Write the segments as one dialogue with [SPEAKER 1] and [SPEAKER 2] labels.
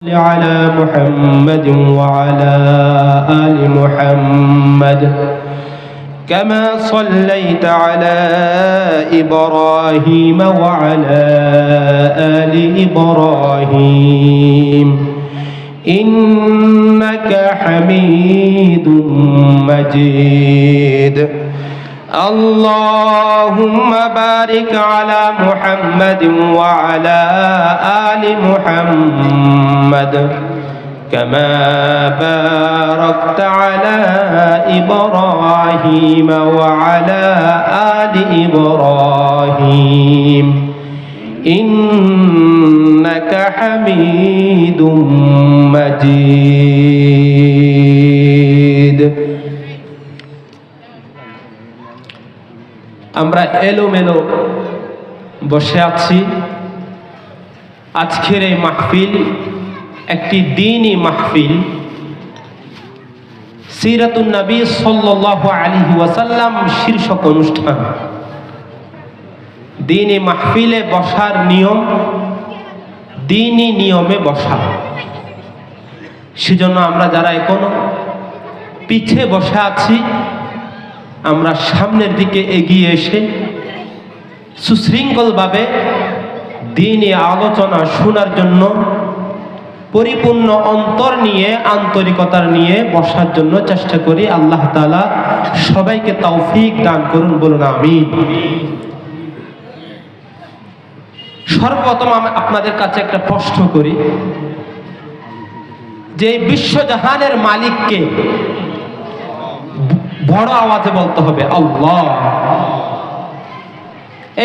[SPEAKER 1] على محمد وعلى آل محمد كما صليت على إبراهيم وعلى آل إبراهيم إنك حميد مجيد اللهم بارك على محمد وعلى آل محمد كما باركت على إبراهيم وعلى آل إبراهيم إنك حميد مجيد আমরা এলোমেলো বসে আছি। আজকের এই মাহফিল একটি দ্বীনি মাহফিল, সিরাতুন নবী সাল্লাল্লাহু আলাইহি ওয়াসাল্লাম শীর্ষক অনুষ্ঠান। দ্বীনি মাহফিলে বসার নিয়ম দ্বীনি নিয়মে বসা। সেজন্য আমরা যারা এখনো পিছে বসে আছি, আমরা সামনের দিকে এগিয়ে এসে সুশৃঙ্খলভাবে দ্বীনি আলোচনা শোনার জন্য পরিপূর্ণ অন্তর নিয়ে আন্তরিকতার নিয়ে বসার জন্য চেষ্টা করি। আল্লাহ তাআলা সবাইকে তৌফিক দান করুন, বলুন আমিন। সর্বপ্রথম আমি আপনাদের কাছে একটা প্রশ্ন করি যে বিশ্বজাহানের মালিককে বড় আওয়াজে বলতে হবে আল্লাহ।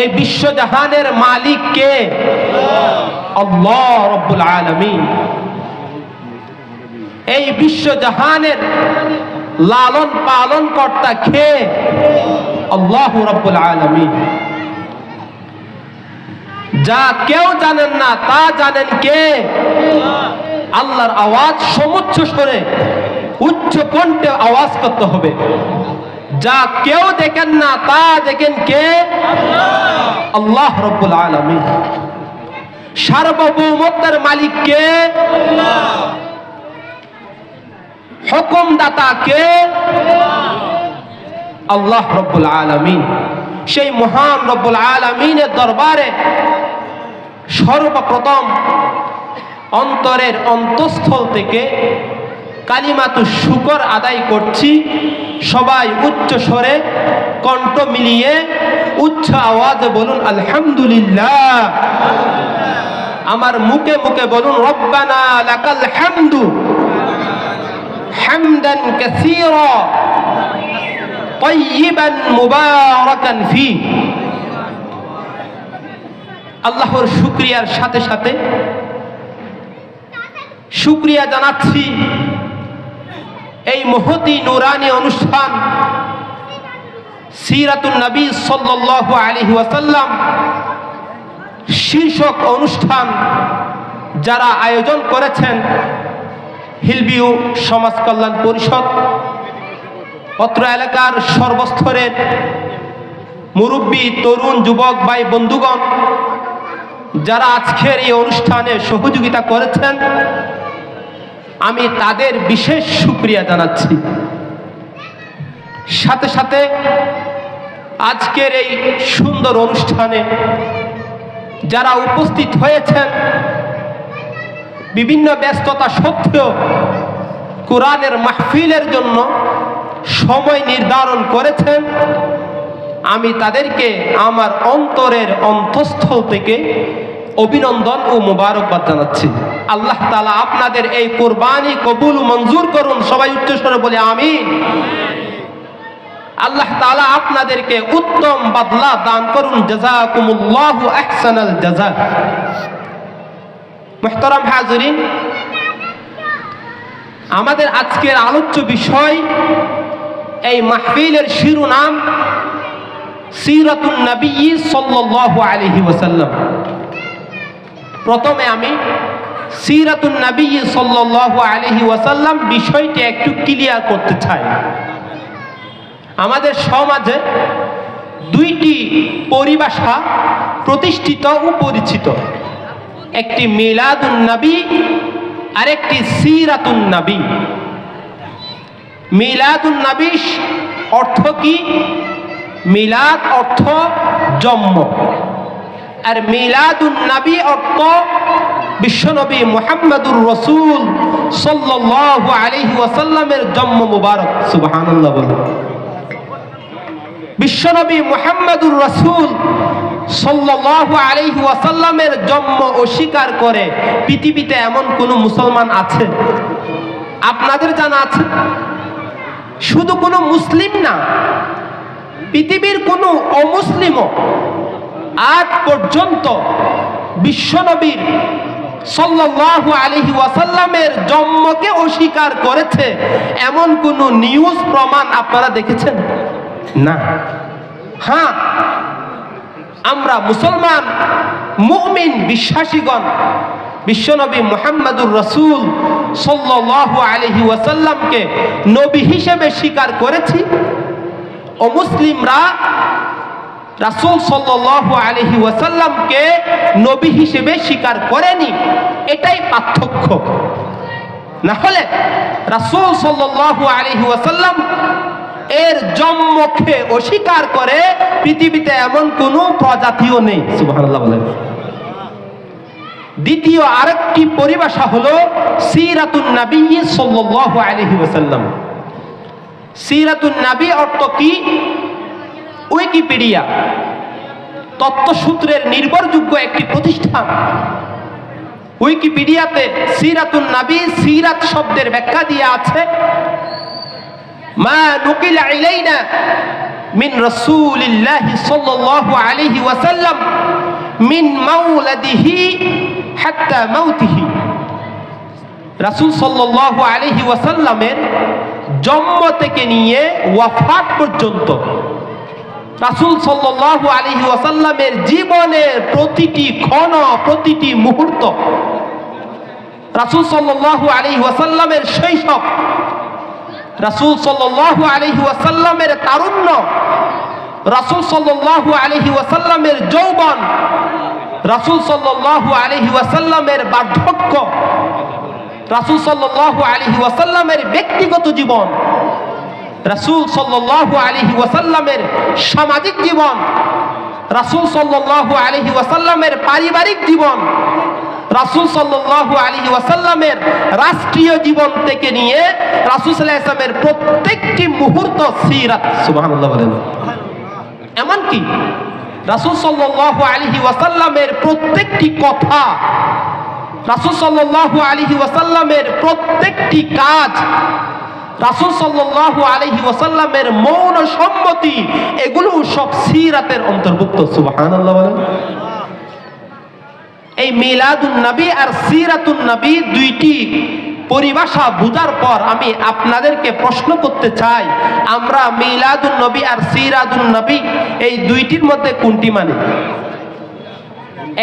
[SPEAKER 1] এই বিশ্বজাহানের মালিক কে? আল্লাহ রব্বুল আলামিন। এই বিশ্বজাহানের লালন পালন কর্তা কে? আল্লাহ রব্বুল আলামিন। যা কেউ জানেন না তা জানেন কে? আল্লাহর আওয়াজ সমুচ্চ স্বরে উচ্চ কণ্ঠে আওয়াজ করতে হবে। যা কেউ দেখেন না তা দেখেন কে? আল্লাহ রব্বুল আলামিন। সার্বভৌমত্বের মালিক কে? হুকুমদাতা কে? আল্লাহ রব্বুল আলামিন। সেই মহান রব্বুল আলামিনের দরবারে সর্বপ্রথম অন্তরের অন্তঃস্থল থেকে কালিমাতু শুকর আদায় করছি। সবাই উচ্চ স্বরে কণ্ঠ মিলিয়ে উচ্চ আওয়াজে বলুন আলহামদুলিল্লাহ। আমার মুখে মুখে বলুন রব্বানা লাকাল হামদু হামদান কাসীরা তাইয়িবান মুবারাকান ফি। আল্লাহর শুকরিয়ার সাথে সাথে শুকরিয়া জানাচ্ছি এই মহতি নুরানি অনুষ্ঠান সিরাতুন নবী সাল্লাল্লাহু আলাইহি ওয়াসাল্লাম শীর্ষক অনুষ্ঠান যারা আয়োজন করেছেন, হিলবিউ সমাজ কল্যাণ পরিষদ, অত্র এলাকার সর্বস্তরের মুরব্বী, তরুণ, যুবক ভাই বন্ধুগণ যারা আজকের এই অনুষ্ঠানে সহযোগিতা করেছেন, আমি তাদের বিশেষ শুকরিয়া জানাচ্ছি। সাথে সাথে আজকের এই সুন্দর অনুষ্ঠানে যারা উপস্থিত হয়েছেন, বিভিন্ন ব্যস্ততা সত্ত্বেও কোরআনের মাহফিলের জন্য সময় নির্ধারণ করেছেন, আমি তাদেরকে আমার অন্তরের অন্তঃস্থল থেকে অভিনন্দন ও মোবারকবাদ জানাচ্ছি। আল্লাহ তাআলা আপনাদের এই কুরবানি কবুল মঞ্জুর করুন। সবাই উচ্চস্বরে বলে আমিন। আল্লাহ তাআলা আপনাদেরকে উত্তম বদলা দান করুন। জাযাকুমুল্লাহু আহসানাল জাযা। মুহতারাম হাজিরিন, আমাদের আজকের আলোচ্য বিষয়, এই মাহফিলের শিরোনাম সিরাতুন নবী সাল্লাল্লাহু আলাইহি ওয়াসাল্লাম। প্রথমে আমি সিরাতুন নবী সাল্লাল্লাহু আলাইহি ওয়াসাল্লাম বিষয়টি একটু ক্লিয়ার করতে চাই। আমাদের সমাজে দুইটি পরিভাষা প্রতিষ্ঠিত ও পরিচিত। একটি মিলাদুন নবী আরেকটি সিরাতুন নবী। মিলাদুন নবী অর্থ কি? মিলাদ অর্থ জন্ম, আর মিলাদুন নবী অর্থ বিশ্বনবী মুহাম্মদুর রাসূল সাল্লাল্লাহু আলাইহি ওয়াসাল্লামের জন্ম মুবারক। সুবহানাল্লাহ বলুন। বিশ্বনবী মুহাম্মদুর রাসূল সাল্লাল্লাহু আলাইহি ওয়াসাল্লামের জন্ম অস্বীকার করে পৃথিবীতে এমন কোন মুসলমান আছে? আপনাদের জানা আছে? শুধু কোনো মুসলিম না, পৃথিবীর কোনো অমুসলিমও আজ পর্যন্ত বিশ্বনবীর সাল্লাল্লাহু আলাইহি ওয়াসাল্লামের জন্মকে অস্বীকার করেছে এমন কোন নিউজ প্রমাণ আপনারা দেখেছেন? না। হ্যাঁ, আমরা মুসলমান মুমিন বিশ্বাসীগণ বিশ্বনবী মুহাম্মদুর রাসূল সাল্লাল্লাহু আলাইহি ওয়াসাল্লামকে নবী হিসেবে স্বীকার করেছি। অমুসলিমরা রাসূল সাল্লাল্লাহু আলাইহি ওয়াসাল্লামকে নবী হিসেবে স্বীকার করেনি। এটাই পার্থক্য। না হলে রাসূল সাল্লাল্লাহু আলাইহি ওয়াসাল্লাম এর জন্মকে অস্বীকার করে পৃথিবীতে এমন কোনো প্রজাতিও নেই। সুবহানাল্লাহ বলেন। দ্বিতীয় আরেকটি পরিভাষা হলো সিরাতুন নবী সাল্লাল্লাহু আলাইহি ওয়াসাল্লাম। সিরাতুন নবী অর্থ কি? উইকিপিডিয়া তথ্যসূত্রের নির্ভরযোগ্য একটি প্রতিষ্ঠান। উইকিপিডিয়াতে সিরাতুন নবী, সিরাত শব্দের ব্যাখ্যা দিয়ে আছে মা নুকিলা ইলাইনা মিন রাসূলিল্লাহি সাল্লাল্লাহু আলাইহি ওয়াসাল্লাম মিন মাউলাদিহি হাত্তা মাউতিহি। রাসূল সাল্লাল্লাহু আলাইহি ওয়াসাল্লামের জন্ম থেকে নিয়ে ওয়াফাত পর্যন্ত রাসূল সাল্লাল্লাহু আলাইহি ওয়াসাল্লামের জীবনের প্রতিটি ক্ষণ, প্রতিটি মুহূর্ত, রাসূল সাল্লাল্লাহু আলাইহি ওয়াসাল্লামের শৈশব, রাসূল সাল্লাল্লাহু আলাইহি ওয়াসাল্লামের তারুণ্য, রাসূল সাল্লাল্লাহু আলাইহি ওয়াসাল্লামের যৌবন, রাসূল সাল্লাল্লাহু আলাইহি ওয়াসাল্লামের বার্ধক্য, রাসূল সাল্লাল্লাহু আলাইহি ওয়াসাল্লামের ব্যক্তিগত জীবন, রাসূল সাল্লাল্লাহু আলাইহি ওয়াসাল্লামের সামাজিক জীবন, রাসূল সাল্লাল্লাহু আলাইহি ওয়াসাল্লামের পারিবারিক জীবন, রাসূল সাল্লাল্লাহু আলাইহি ওয়াসাল্লামের রাষ্ট্রীয় জীবন থেকে নিয়ে রাসূল সাল্লাল্লাহু আলাইহি ওয়াসাল্লামের প্রত্যেকটি মুহূর্ত সিরাত। সুবহানাল্লাহ বলেন। এমনকি রাসূল সাল্লাল্লাহু আলাইহি ওয়াসাল্লামের প্রত্যেকটি কথা, রাসূল সাল্লাল্লাহু আলাইহি ওয়াসাল্লামের প্রত্যেকটি কাজ, রাসূল সাল্লাল্লাহু আলাইহি ওয়াসাল্লামের মৌন সম্মতি, এগুলো সব সিরাতের অন্তর্ভুক্ত। সুবহানাল্লাহ বলেন। এই মিলাদুন নবী আর সিরাতুন নবী দুইটি পরিভাষা বুঝার পর আমি আপনাদেরকে প্রশ্ন করতে চাই, আমরা মিলাদুন নবী আর সিরাতুন নবী এই দুইটির মধ্যে কোনটি মানে?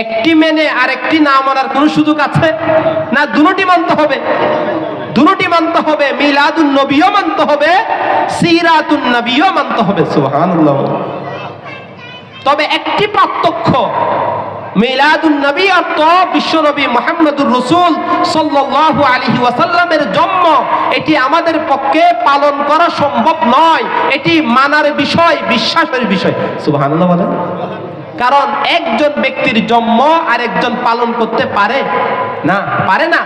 [SPEAKER 1] একটি মেনে আর একটি না মানার কোন সুযোগ আছে? না, দুটি মানতে হবে। দুটি মানতে হবে। মিলাদুন নবীও মানতে হবে, সিরাতুন নবীও মানতে হবে। সুবহানাল্লাহ। তবে একটি পার্থক্য, মিলাদুন নবী অর্থ বিশ্বনবী মুহাম্মদুর রাসূল সাল্লাল্লাহু আলাইহি ওয়াসাল্লামের জন্ম, এটি আমাদের পক্ষে পালন করা সম্ভব নয়। এটি মানার বিষয়, বিশ্বাসের বিষয়। সুবহানাল্লাহ বলেন। কারণ একজন ব্যক্তির জন্ম আর একজন পালন করতে পারে না, পারে না।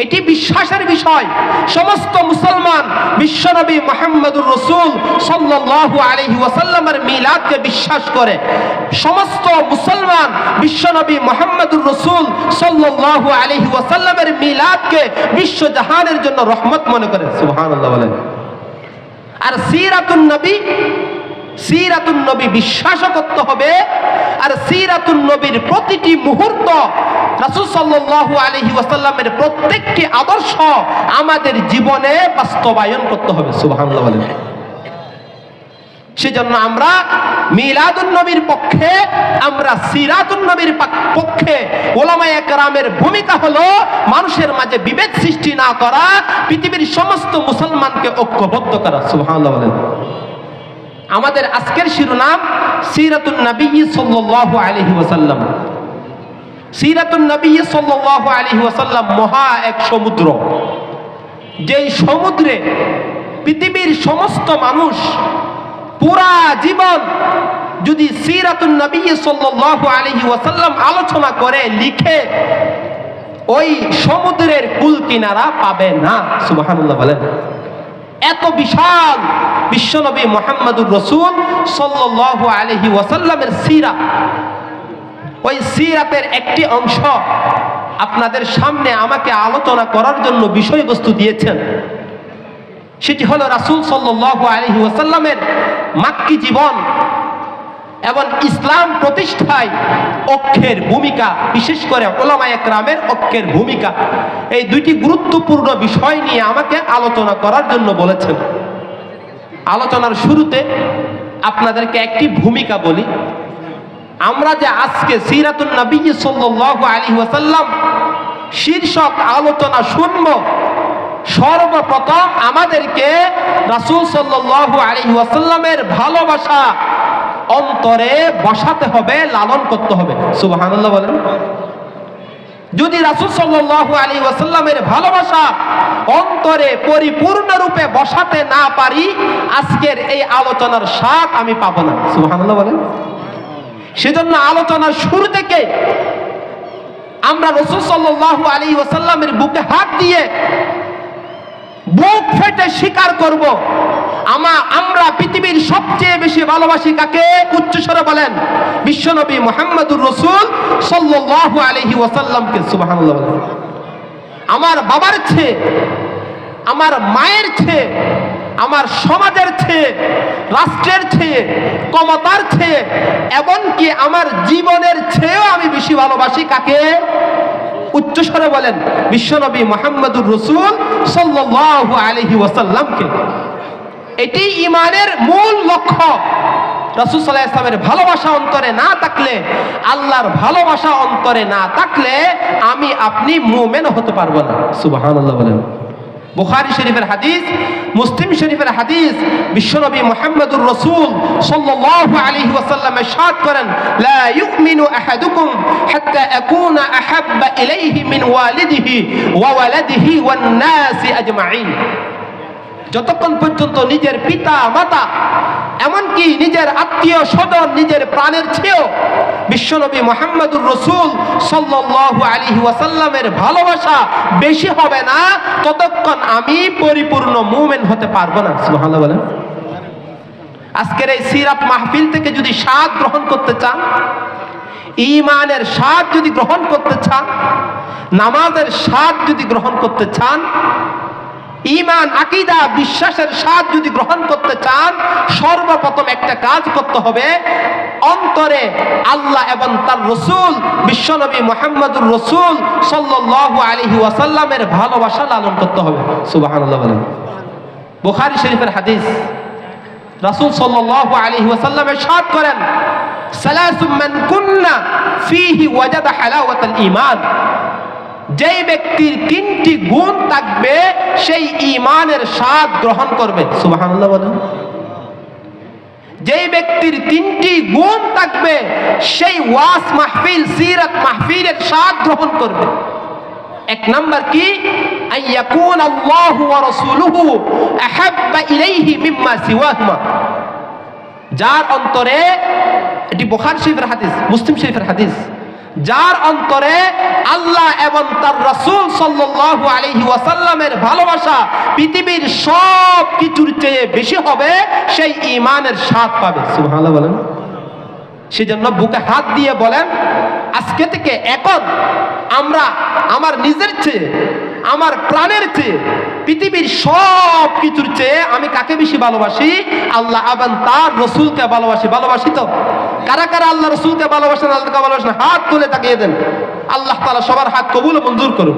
[SPEAKER 1] এটি বিশ্বাসের বিষয়। সমস্ত মুসলমান বিশ্বনবী মুহাম্মদুর রাসূল সাল্লাল্লাহু আলাইহি ওয়াসাল্লামের মিলাদকে বিশ্বাস করে। সমস্ত মুসলমান বিশ্বনবী মুহাম্মদুর রাসূল সাল্লাল্লাহু আলাইহি ওয়াসাল্লামের মিলাদকে বিশ্বজাহানের জন্য রহমত মনে করে। সুবহানাল্লাহ বলেন। আর সিরাতুন নবী, সিরাতুন নবী বিশ্বাসও করতে হবে। আর সিরাতুন নবীর প্রতিটি মুহূর্ত, রাসূল সাল্লাল্লাহু আলাইহি ওয়াসাল্লামের প্রত্যেকটি আদর্শ আমাদের জীবনে বাস্তবায়ন করতে হবে। সুবহানাল্লাহ বলেন। সেজন্য আমরা মিলাদুন নবীর পক্ষে, আমরা সিরাতুন নবীর পক্ষে। উলামায়ে কেরামের ভূমিকা হলো মানুষের মাঝে বিভেদ সৃষ্টি না করা, পৃথিবীর সমস্ত মুসলমানকে ঐক্যবদ্ধ করা। সুবহানাল্লাহ বলেন। আমাদের আজকের শিরোনাম সিরাতুন নবী সাল্লাল্লাহু আলাইহি ওয়াসাল্লাম। সিরাতুন নবী সাল্লাল্লাহু আলাইহি ওয়াসাল্লাম মহা এক সমুদ্র, যেই সমুদ্রে পৃথিবীর সমস্ত মানুষ পুরা জীবন যদি সিরাতুন নবী সাল্লাল্লাহু আলাইহি ওয়াসাল্লাম আলোচনা করে লিখে, ওই সমুদ্রের কুল কিনারা পাবে না। সুবহানাল্লাহ বলেন। এত বিশাল বিশ্বনবী মুহাম্মদুর রাসূল সাল্লাল্লাহু আলাইহি ওয়াসাল্লামের সিরাত, ওই সিরাতের একটি অংশ আপনাদের সামনে আমাকে আলোচনা করার জন্য বিষয়বস্তু দিয়েছেন। সেটি হলো রাসূল সাল্লাল্লাহু আলাইহি ওয়াসাল্লামের মাক্কি জীবন এবং ইসলাম প্রতিষ্ঠায় অক্ষের ভূমিকা, বিশেষ করে উলামায়ে কেরামের অক্ষের ভূমিকা। এই দুইটি গুরুত্বপূর্ণ বিষয় নিয়ে আমাকে আলোচনা করার জন্য বলেছেন। আলোচনার শুরুতে আপনাদেরকে একটি ভূমিকা বলি। আমরা যে আজকে সিরাতুন নবী সাল্লাল্লাহু আলাইহি ওয়াসাল্লাম শীর্ষক আলোচনা শুনব, সর্বপ্রথম আমাদেরকে রাসূল সাল্লাল্লাহু আলাইহি ওয়াসাল্লামের ভালোবাসা অন্তরে বসাতে হবে, লালন করতে হবে। সুবহানাল্লাহ বলেন। যদি রাসূল সাল্লাল্লাহু আলাইহি ওয়াসাল্লামের ভালোবাসা অন্তরে পরিপূর্ণরূপে বসাতে না পারি, আজকের এই আলোচনার স্বাদ আমি পাবো না। সুবহানাল্লাহ বলেন। সেজন্য আলোচনার শুরু থেকে আমরা রাসূল সাল্লাল্লাহু আলাইহি ওয়াসাল্লামের বুকে হাত দিয়ে বুক ফেটে স্বীকার করব, আমরা পৃথিবীর সবচেয়ে বেশি ভালোবাসি কাকে? উচ্চস্বরে বলেন, বিশ্বনবী মুহাম্মদুর রাসূল সাল্লাল্লাহু আলাইহি ওয়াসাল্লামকে। সুবহানাল্লাহ বলেন। আমার বাবার চেয়ে, আমার মায়ের চেয়ে, আমার সমাজের চেয়ে, রাষ্ট্রের চেয়ে, ক্ষমতার চেয়ে, এমনকি আমার জীবনের চেয়েও আমি বেশি ভালোবাসি কাকে? উচ্চস্বরে বলেন, বিশ্বনবী মুহাম্মদুর রাসূল সাল্লাল্লাহু আলাইহি ওয়াসাল্লামকে। এটি ঈমানের মূল লক্ষ্য। রাসূল সাল্লাল্লাহু আলাইহি ওয়াসাল্লামের ভালোবাসা অন্তরে না থাকলে, আল্লাহর ভালোবাসা অন্তরে না থাকলে আমি আপনি মুমিন হতে পারবো না। সুবহানাল্লাহ বলেন। বুখারী শরীফের হাদিস, মুসলিম শরীফের হাদিস, বিশ্বনবী মুহাম্মদুর রাসূল সাল্লাল্লাহু আলাইহি ওয়াসাল্লাম ইরশাদ করেন, লা ইউমিনু আহাদুকুম হাত্তা আকুনা আহাব্বা ইলাইহি মিন ওয়ালিদিহি ওয়া ওয়ালাদিহি ওয়ান নাসি আজমাইন। যতক্ষণ পর্যন্ত নিজের পিতা মাতা, এমনকি নিজের আত্মীয় স্বজন, নিজের প্রাণের চেয়েও বিশ্বনবী মুহাম্মদুর রাসূল সাল্লাল্লাহু আলাইহি ওয়াসাল্লামের ভালোবাসা বেশি হবে না, ততক্ষণ আমি পরিপূর্ণ মুমিন হতে পারবো না। সুবহানাল্লাহ বলেন। আজকের এই সিরাত মাহফিল থেকে যদি স্বাদ গ্রহণ করতে চান, ঈমানের স্বাদ যদি গ্রহণ করতে চান, নামাজের স্বাদ যদি গ্রহণ করতে চান, ঈমান, আকীদা, বিশ্বাসের স্বাদ যদি গ্রহণ করতে চান, সর্বপ্রথম একটা কাজ করতে হবে, অন্তরে আল্লাহ এবং তার রাসূল বিশ্বনবী মুহাম্মদুর রাসূল সাল্লাল্লাহু আলাইহি ওয়াসাল্লামের ভালোবাসা লালন করতে হবে। সুবহানাল্লাহ বলেন। বুখারী শরীফের হাদিস, রাসূল সাল্লাল্লাহু আলাইহি ওয়াসাল্লাম ইরশাদ করেন, সালাসুম মান কুন্না ফীহি ওয়াজাদা হালাওয়াতাল ঈমান। যেই ব্যক্তির তিনটি গুণ থাকবে, সেই ঈমানের স্বাদ গ্রহণ করবে। সুবহানাল্লাহ বলেন। যেই ব্যক্তির তিনটি গুণ থাকবে, সেই ওয়াজ মাহফিল, সিরাত মাহফিলের স্বাদ গ্রহণ করবে। এক নাম্বার কি? আইয়াকুন আল্লাহু ওয়া রাসূলুহু আহাব্বা ইলাইহি মিম্মা সিওয়াহুমা। যার অন্তরে, এটি বুখারী শরীফের হাদিস, মুসলিম শরীফের হাদিস, যার অন্তরে আল্লাহ এবং তার রাসূল সাল্লাল্লাহু আলাইহি ওয়াসাল্লামের ভালোবাসা পৃথিবীর সব কিছুর চেয়ে বেশি হবে, সেই ঈমানের স্বাদ পাবে। সুবহানাল্লাহ বলেন। সেজন্য বুকে হাত দিয়ে বলেন, আজকে থেকে এখন আমরা আমার নিজের চেয়ে, আমার প্রাণের চেয়ে, পৃথিবীর সব কিছুর চেয়ে আমি কাকে বেশি ভালোবাসি? আল্লাহ এবং তার রাসূলকে ভালোবাসি। ভালোবাসি তো? কারা কারা আল্লাহ রাসূলকে ভালোবাসেন, আল্লাহকে ভালোবাসেন? হাত তুলে তাকিয়ে দেন। আল্লাহ তাআলা সবার হাত কবুল ও মঞ্জুর করুন।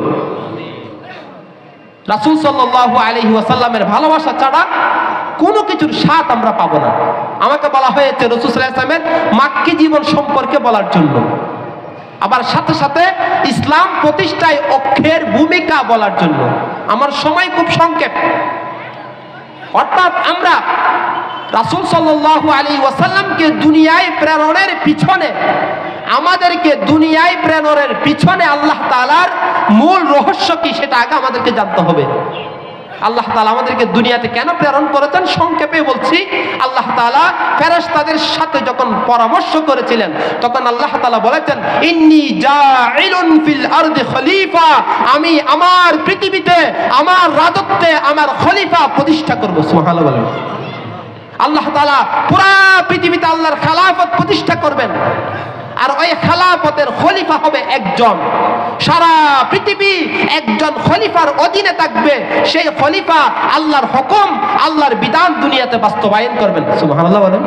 [SPEAKER 1] রাসূল সাল্লাল্লাহু আলাইহি ওয়াসাল্লামের ভালোবাসা ছাড়া কোনো কিছুর স্বাদ আমরা পাবো না। আমাকে বলা হয়েছে রাসূল সাল্লাল্লাহু আলাইহি ওয়াসাল্লামের মাক্কি জীবন সম্পর্কে বলার জন্য, আবার সাথে সাথে ইসলাম প্রতিষ্ঠায় অক্ষের ভূমিকা বলার জন্য। আমার সময় খুব সংক্ষেপ। অর্থাৎ আমরা রাসূল সাল্লাল্লাহু আলাইহি ওয়াসাল্লামকে দুনিয়ায় প্রেরণের পিছনে আমাদেরকে দুনিয়ায় প্রেরণের পিছনে আল্লাহ তাআলার মূল রহস্য কি সেটা আগে আমাদেরকে জানতে হবে। আল্লাহ তাআলা আমাদেরকে দুনিয়াতে কেন প্রেরণ করেছেন সংক্ষেপে বলছি। আল্লাহ তাআলা ফেরেশতাদের সাথে যখন পরামর্শ করেছিলেন তখন আল্লাহ তাআলা বলেছেন, ইন্নী জাইলুন ফিল আরদি খলিফা, আমি আমার পৃথিবীতে আমার রাজত্বে আমার খলিফা প্রতিষ্ঠা করব। সুবহানাল্লাহ বলেন। আল্লাহ তাআলা পুরা পৃথিবীতে আল্লাহর খেলাফত প্রতিষ্ঠা করবেন, আর ওই খেলাফতের খলিফা হবে একজন। সারা পৃথিবী একজন খলিফার অধীনে থাকবে। সেই খলিফা আল্লাহর হুকুম আল্লাহর বিধান দুনিয়াতে বাস্তবায়ন করবেন। সুবহানাল্লাহ বলেন।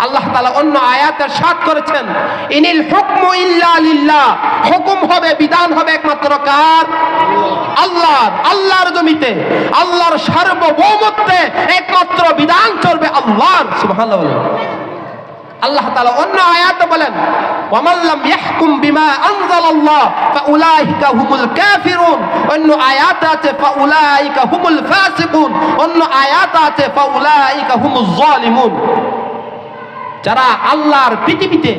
[SPEAKER 1] আল্লাহ তাআলা অন্য আয়াতে ইরশাদ করেছেন, ইনিল হুকমু ইল্লা লিল্লাহ, হুকুম হবে বিধান হবে একমাত্র কার? আল্লাহর। আল্লাহর জমিতে আল্লাহর সার্বভৌমত্বে একমাত্র বিধান চলবে আল্লাহর। সুবহানাল্লাহ বলেন। আল্লাহ তাআলা অন্য আয়াতে বলেন, ওয়ামান লাম ইয়াহকুম বিমা আনজালাল্লাহ ফাউলাইকা হুমুল কাফিরুন। অন্য আয়াতে আছে ফাউলাইকা হুমুল ফাসিকুন। অন্য আয়াতে আছে ফাউলাইকা হুমুজ জালিমুন। যারা আল্লাহর পৃথিবীতে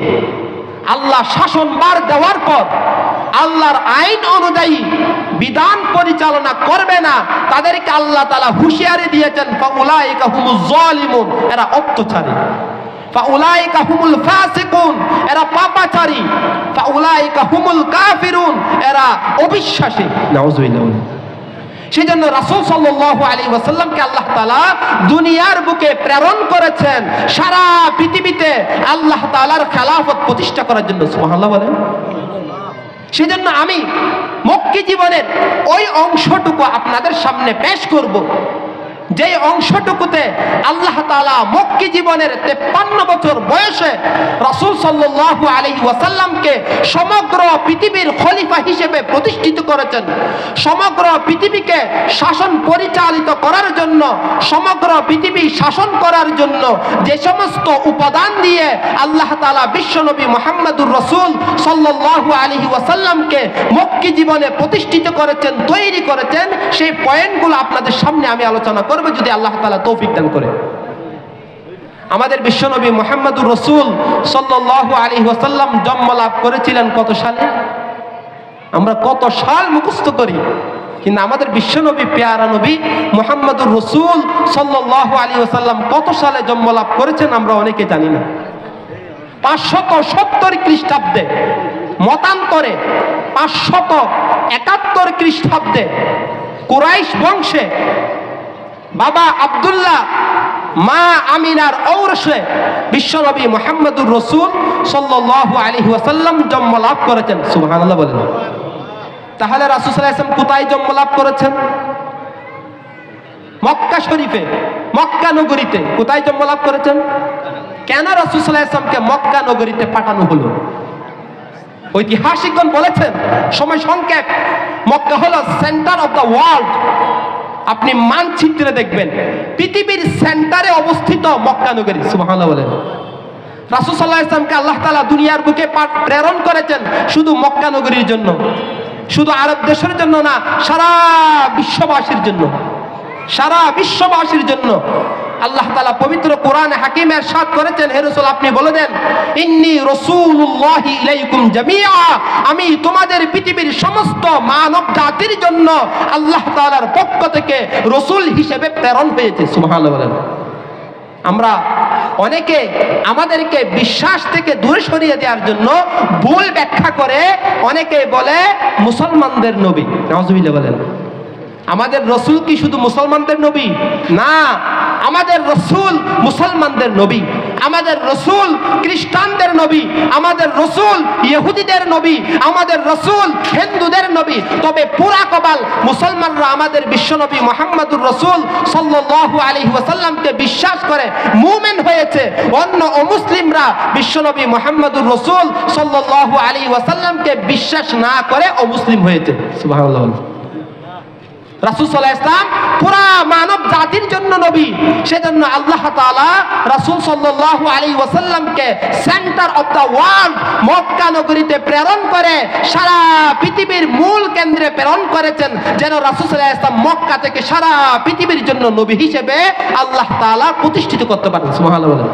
[SPEAKER 1] আল্লাহ শাসনভার দেওয়ার পর আল্লাহর আইন অনুযায়ী বিধান পরিচালনা করবে না, তাদেরকে আল্লাহ তাআলা হুঁশিয়ারি দিয়েছেন, ফাউলাইকা হুমুজ জালিমুন, এরা অত্যাচারী। ফাউলাইকা হুমুল ফাসিকুন, এরা পাপাচারী। ফাউলাইকা হুমুল কাফিরুন, এরা অবিশ্বাসী। নাউযুবিল্লাহ। সেজন্য রাসূল সাল্লাল্লাহু আলাইহি ওয়াসাল্লামকে আল্লাহ তাআলা দুনিয়ার বুকে প্রেরণ করেছেন সারা পৃথিবীতে আল্লাহ তাআলার খেলাফত প্রতিষ্ঠা করার জন্য। সুবহানাল্লাহ বলেন। সেজন্য আমি মক্কি জীবনের ওই অংশটুকু আপনাদের সামনে পেশ করব, যে অংশটুকুতে আল্লাহ তাআলা মক্কি জীবনের 53 বছর বয়সে রাসূল সাল্লাল্লাহু আলাইহি ওয়াসাল্লামকে সমগ্র পৃথিবীর খলিফা হিসেবে প্রতিষ্ঠিত করেছেন। সমগ্র পৃথিবীকে শাসন পরিচালিত করার জন্য, সমগ্র পৃথিবী শাসন করার জন্য যে সমস্ত উপাদান দিয়ে আল্লাহ তাআলা বিশ্বনবী মুহাম্মদুর রাসূল সাল্লাল্লাহু আলাইহি ওয়াসাল্লামকে মক্কি জীবনে প্রতিষ্ঠিত করেছেন, তৈরি করেছেন, সেই পয়েন্টগুলো আপনাদের সামনে আমি আলোচনা করব যদি আল্লাহ তাআলা তৌফিক দান করে। আমাদের বিশ্বনবী মুহাম্মদুর রাসূল সাল্লাল্লাহু আলাইহি ওয়াসাল্লাম জন্ম লাভ করেছিলেন কত সালে? আমরা কত সাল মুখস্থ করি, কিন্তু আমাদের বিশ্বনবী পেয়ারা নবী মুহাম্মদুর রাসূল সাল্লাল্লাহু আলাইহি ওয়াসাল্লাম কত সালে জন্ম লাভ করেছেন আমরা অনেকে জানি না। 570 খ্রিস্টাব্দে, মতান্তরে 571 খ্রিস্টাব্দে কুরাইশ বংশে বাবা আব্দুল্লাহ মা আমিনার ঔরসে বিশ্বনবী মুহাম্মদুর রাসূল সাল্লাল্লাহু আলাইহি ওয়াসাল্লাম জন্ম লাভ করেছেন। সুবহানাল্লাহ বলেন। তাহলে রাসূল সাল্লাল্লাহু আলাইহি ওয়াসাল্লাম কোথায় জন্ম লাভ করেছেন? মক্কা শরীফে, মক্কা নগরীতে। কোথায় জন্ম লাভ করেছেন? কেন রাসূল সাল্লাল্লাহু আলাইহি ওয়াসাল্লামকে মক্কা নগরীতে পাঠানো হলো? ঐতিহাসিকগণ বলেছেন, সময় সংক্ষেপ, মক্কা হলো সেন্টার অফ দ্য ওয়ার্ল্ড। আপনি মানচিত্রে দেখবেন পৃথিবীর সেন্টারে অবস্থিত মক্কা নগরী। সুবহানাল্লাহ বলেন। রাসূল সাল্লাল্লাহু আলাইহি ওয়াসাল্লামকে আল্লাহ তাআলা দুনিয়ার বুকে প্রেরণ করেছেন শুধু মক্কা নগরীর জন্য, শুধু আরব দেশের জন্য না, সারা বিশ্ববাসীর জন্য। সারা বিশ্ববাসীর জন্য আল্লাহ তাআলা পবিত্র কোরআনে হাকিমে ইরশাদ করেছেন, হে রাসূল আপনি বলে দেন, ইন্নী রাসূলুল্লাহি ইলাইকুম জামিআ, আমি তোমাদের পৃথিবীর সমস্ত মানব জাতির জন্য আল্লাহ তাআলার পক্ষ থেকে রাসূল হিসেবে প্রেরণ হয়েছে। সুবহানাল্লাহ বলেন। আমরা অনেকে আমাদেরকে বিশ্বাস থেকে দূরে সরিয়ে দেওয়ার জন্য ভুল ব্যাখ্যা করে অনেকে বলে মুসলমানদের নবী। নাউযুবিল্লাহ বলেন। আমাদের রাসূল কি শুধু মুসলমানদের নবী? না, আমাদের রাসূল মুসলমানদের নবী, আমাদের রাসূল খ্রিস্টানদের নবী, আমাদের রাসূল ইহুদিদের নবী, আমাদের রাসূল হিন্দুদের নবী। তবে পুরা কবাল মুসলমানরা আমাদের বিশ্বনবী মুহাম্মদুর রাসূল সাল্লাল্লাহু আলাইহি ওয়াসাল্লামকে বিশ্বাস করে মুমিন হয়েছে। অন্য অমুসলিমরা বিশ্বনবী মুহাম্মদুর রাসূল সাল্লাল্লাহু আলাইহি ওয়াসাল্লামকে বিশ্বাস না করে অমুসলিম হয়েছে। সুবহানাল্লাহ। রাসূল সাল্লাল্লাহু আলাইহি ওয়াসাল্লাম পুরা মানব জাতির জন্য নবী। সেজন্য আল্লাহ তাআলা রাসূল সাল্লাল্লাহু আলাইহি ওয়াসাল্লামকে centre of the world Mecca নগরীতে প্রেরণ করে সারা পৃথিবীর মূল কেন্দ্রে প্রেরণ করেছেন, যেন রাসূল সাল্লাল্লাহু আলাইহি ওয়াসাল্লাম মক্কা থেকে সারা পৃথিবীর জন্য নবী হিসেবে আল্লাহ তাআলা প্রতিষ্ঠিত করতে পারেন। সুবহানাল্লাহ।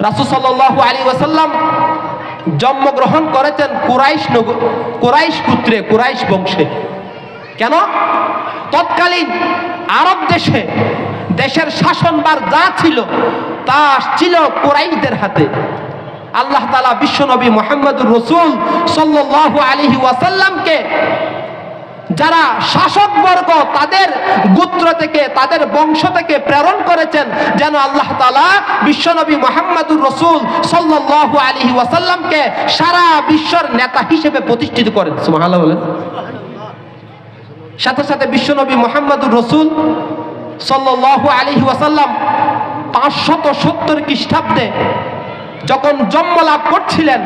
[SPEAKER 1] রাসূল সাল্লাল্লাহু আলাইহি ওয়াসাল্লাম জন্মগ্রহণ করেছেন কুরাইশ গোত্রে, কুরাইশ বংশে। কেন? তৎকালীন আরব দেশের শাসনভার যা ছিল তা ছিল কুরাইশদের হাতে। আল্লাহ তাআলা বিশ্বনবী মুহাম্মদুর রাসূল সাল্লাল্লাহু আলাইহি ওয়াসাল্লামকে যারা শাসকবর্গ তাদের গোত্র থেকে, তাদের বংশ থেকে প্রেরণ করেছেন, যেন আল্লাহ তাআলা বিশ্বনবী মুহাম্মদুর রাসূল সাল্লাল্লাহু আলাইহি ওয়াসাল্লামকে সারা বিশ্বের নেতা হিসেবে প্রতিষ্ঠিত করেন। সুবহানাল্লাহ বলেন। সাথে সাথে বিশ্বনবী মুহাম্মদুর রাসূল সাল্লাল্লাহু আলাইহি ওয়াসাল্লাম 570 খ্রিস্টাব্দে যখন জন্ম লাভ করছিলেন,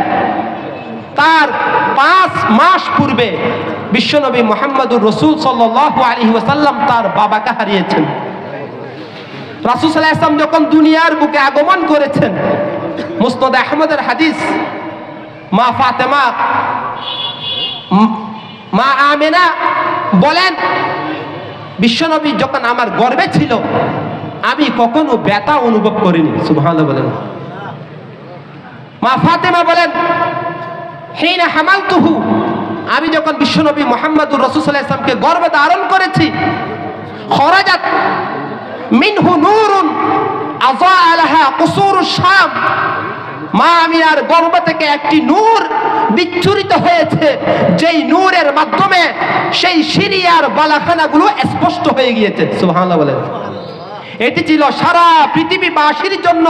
[SPEAKER 1] তার 5 মাস পূর্বে বিশ্বনবী মুহাম্মদুর রাসূল সাল্লাল্লাহু আলাইহি ওয়াসাল্লাম তার বাবাকে হারিয়েছেন। রাসূল সাল্লাল্লাহু আলাইহি ওয়াসাল্লাম যখন দুনিয়ার বুকে আগমন করেছেন, মুসনাদ আহমদের হাদিস, মা ফাতেমা, মা আমেনা বলেন, বিশ্বনবী যখন আমার গর্ভে ছিল আমি কখনো ব্যথা অনুভব করিনি। সুবহানাল্লাহ বলেন। মা ফাতেমা বলেন, হিনা হামালতুহু, আমি যখন বিশ্বনবী মুহাম্মদুর রাসূল সাল্লাল্লাহু আলাইহি ওয়াসাল্লামকে গর্ভে ধারণ করেছি, খরাজাত মিনহু নূরুন আযা লাহা কুসুরুশ শাম, মা আমিনার গর্ভ থেকে একটি নূর বিচ্ছুরিত হয়েছে, যেই নূরের মাধ্যমে সেই সিরিয়ার বালাখানাগুলো স্পষ্ট হয়ে গিয়েছে। সুবহানাল্লাহ বলেন। এটি ছিল সারা পৃথিবীবাসীর জন্য